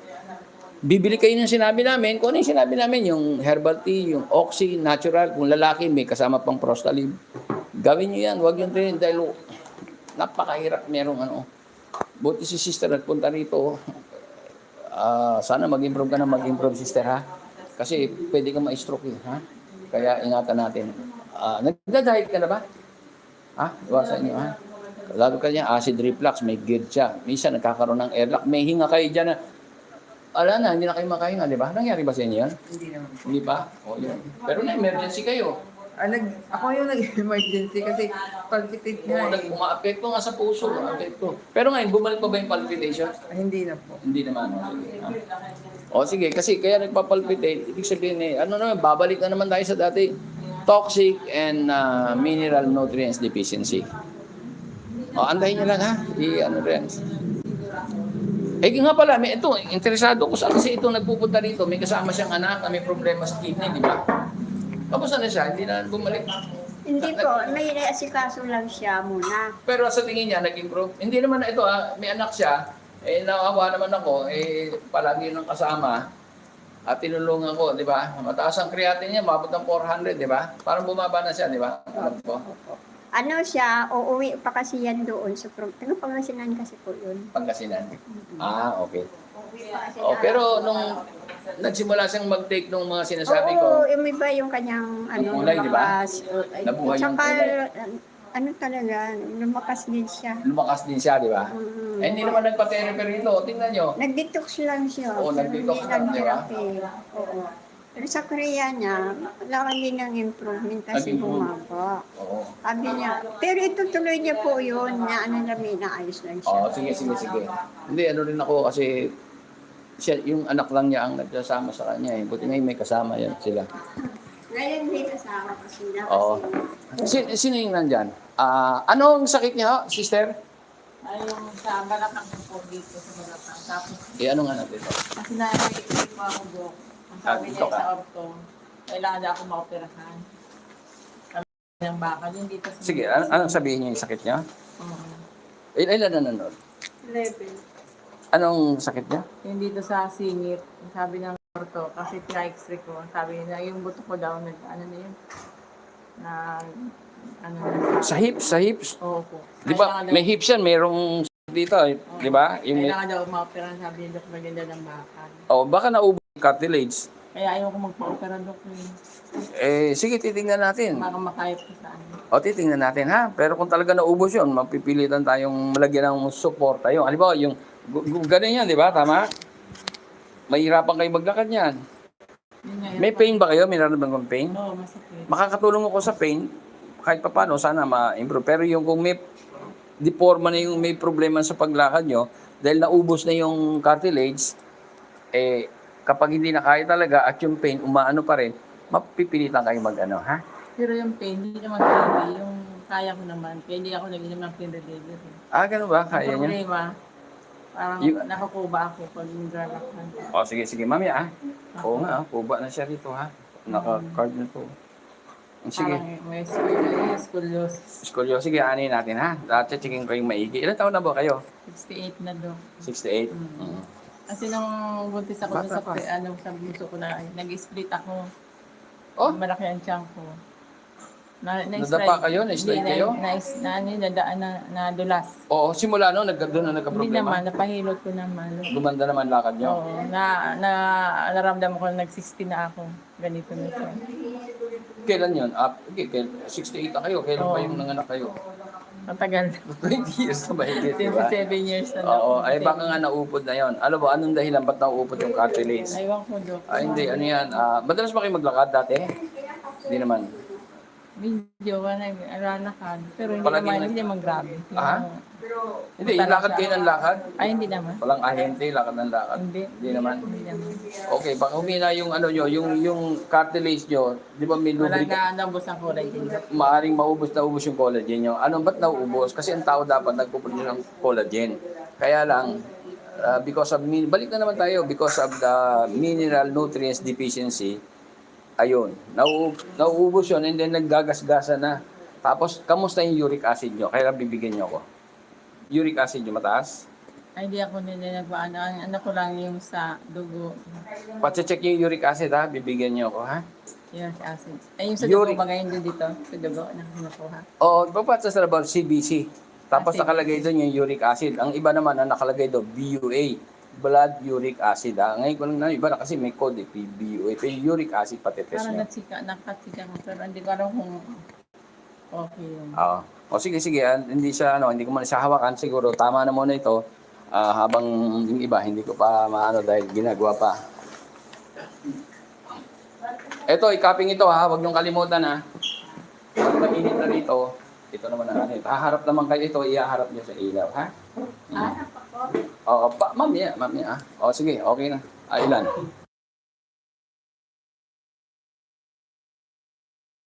bibili kayo ng sinabi namin, kung ano yung sinabi namin, yung herbal tea, yung oxy, natural, kung lalaki, may kasama pang prostalib. Gawin nyo yan, huwag yung rin, dahil napakahirap merong ano. Buti si sister nagpunta rito. Sana mag-improve ka na mag-improve, sister, ha? Kasi pwede ka ma-stroke, ha? Kaya ingatan natin. Nagda-diet ka na ba? Ha? Iwasan nyo, ha? Lalo ka niya, acid reflux, may GERD siya. Minsan nagkakaroon ng airlock. May hinga kayo dyan na, ala na, hindi na kayo makahinga, di ba? Nangyari ba sa inyo yan? Hindi naman. Hindi ba? O, yun. Pero na-emergency kayo. Ako yung nag-emergency kasi palpitate nga eh. Uma-apekto nga sa puso. Apekto. Pero ngayon, bumalik pa ba yung palpitation? Hindi na po. Hindi naman. O sige, kasi kaya nagpapalpitate, ibig sabihin ano naman, babalik na naman tayo sa dati. Toxic and mineral nutrients deficiency. O, andahin nyo lang, ha? Ano rin. Nga pala, ito, interesado ko sa kasi ito nagpupunta rito, may kasama siyang anak na may problema sa kidney, di ba? Tapos na siya, hindi na bumalik. Hindi po, may asikaso lang siya muna. Pero sa tingin niya, nag-improve. Hindi naman na ito, may anak siya, naawa naman ako, palagi nang kasama, at tinulungan ko, di ba? Mataas ang creatinine niya, mabot ng 400, di ba? Parang bumaba na siya, di ba? Alam ko. Ano siya, uuwi pa kasi yan doon sa Pangasinan kasi po yun. Pangasinan. Okay. Uuwi pa kasi Pero nung nagsimula siyang mag-take ng mga sinasabi ko, Oo, yung iba yung kanyang kulay, di ba? lumakas. Nabuhay yung Tsaka, kulay. ano talaga, lumakas din siya. Lumakas din siya, di ba? Hindi naman nagpa-therapy rito. Tingnan nyo. Nag-detox lang siya. Oo, pero nag-detox hindi lang, di ba? nag-therapy. Oo. Pero sa Korea niya, wala din ng improvement kasi Nag-improve. bumaba. Oo. Sabi niya, pero itutuloy niya po yun na ano namin, naayos lang siya. Sige. Hindi, ano rin ako kasi siya, yung anak lang niya ang nagsasama sa kanya eh. Buti ngayon may kasama yan sila. Ngayon may kasama kasi na Oo. Sino yung nandyan? Anong sakit niya, ho, sister? Ay, yung sa Balakang po dito sa Balakang. Tapos, Ano nga natin ito? kasi narinig mo ako, Dok. Ang sabi dito niya ka. sa orto, kailangan na ako maoperahan. Sabi ng baka, yung dito sa... Sige, anong sabihin niya yung sakit niya? Ilan na nanonood? 11. Anong sakit niya? Yung dito sa singit, ang sabi ng orto, kasi pina-x-ray ko, ang sabi niya, yung buto ko daw, ano na yun? Sa hips. Oo po. Di ba, may hips yan, mayroong dito, di ba? Yung may, Kailangan daw maoperahan, sabi ni Dok, maganda ng baka. baka naubos yung cartilage. Kaya ayaw ko magpa-opera, Dok. Sige, titingnan natin. Baka makayap ko sa ano. Titingnan natin, ha? Pero kung talaga naubos yun, mapipilitan tayong malagyan ng suporta yung, halimbawa, yung ganun yan, di ba? Tama? Mahirapan kayo maglakad yan. Yun nga, May pain ba kayo? May nararamdaman kang pain? Oo, masakit. Makakatulong ako sa pain, kahit pa paano, sana ma-improve. Pero yung kung may deforma na yung may problema sa paglakad nyo, dahil naubos na yung cartilage, kapag hindi na kaya talaga at yung pain umaano pa rin, mapipilitan kayo mag-ano, ha? Pero yung pain, hindi naman pwede. Yung kaya ko naman. Kaya hindi ako nag-inom ng pain reliever. Ganun ba? Kaya Ang niya? problema, parang Yung- nakukuba ako pag naglalakad. Sige, mamaya, ha? Oo nga, kuba na siya rito, ha? Naka-card na to. Sige. Parang may scoliosis. Scoliosis, sige, anin natin ha. Checking ko yung maigi. Ilan taon na ba kayo? 68 na daw. 68? Mm. Kasi nung buntis ako Bata sa pa. sa bunso ko na, nag-split ako. Oh? Malaki ang tiyan ko. Nadapa kayo? Na-strike kayo? Nadulas. Oo, simula no, doon na Hindi nagka-problema. naman, napahilot ko naman. Gumanda naman lakad nyo. Oo, naramdaman ko na nag-60 na ako. Ganito na siya. Kailan yun? Okay, 68 na kayo. Kailan pa Oo. yung nanganak kayo? Matagal. 20 years na mahigit, di ba? 27 years na Oo, ako. ay baka nga naupod na yon. Alam mo, anong dahilan ba't naupod yung cartilage? Aywan ko, Dok. Ay, hindi, ano yan. Madalas ba kayo maglakad dati? Hindi naman. Video ka nag-alalakad. Pero hindi Palagi naman, nag- hindi naman grabe. Ah? Hindi, yung lakad kayo ng lakad. Ay, hindi naman. Walang ahente, lakad ng lakad. Hindi. Hindi naman. Hindi naman. Okay, baka humina yung ano nyo, yung cartilage nyo, di ba may Wala lubricant? na nabos ang kulay din. Maaring maubos na ubos yung collagen nyo. Ano, ba't nauubos? Kasi ang tao dapat nagpupunod ng collagen. Kaya lang, because of, balik na naman tayo, because of the mineral nutrients deficiency, ayun, nauubos yun and then naggagasgasa na. Tapos, kamusta yung uric acid nyo? Kaya bibigyan nyo ako. Uric acid nyo mataas? Ay, hindi ako nila nagpaano. Ang ano ko lang yung sa dugo. Pacheck yung uric acid ha, bibigyan nyo ako ha. Uric acid. Ay, yung sa dugo, Uric- magayon din dito. Sa dugo, na kinukuha. Oo, papatsa sa labar, CBC. Tapos CBC. nakalagay doon yung uric acid. Ang iba naman ang nakalagay doon, BUA. Blood uric acid. Ngayon ko lang na, iba na kasi may code eh, BUA. Pero yung uric acid patetest Parang nyo. nakatsika ko. Pero hindi ko alam kung okay yun. Oo. O sige, sige. Hindi siya, hindi ko muna siya hawakan. Siguro, tama na muna ito. Habang yung iba, hindi ko pa maano dahil ginagawa pa. Ito, i-copying ito ha. Huwag niyong kalimutan ha. Pag mainit na rito, ito naman ang ano. Haharap naman kayo ito, ihaharap niyo sa ilaw ha. Oo, mamaya. O sige, okay na. Ilan?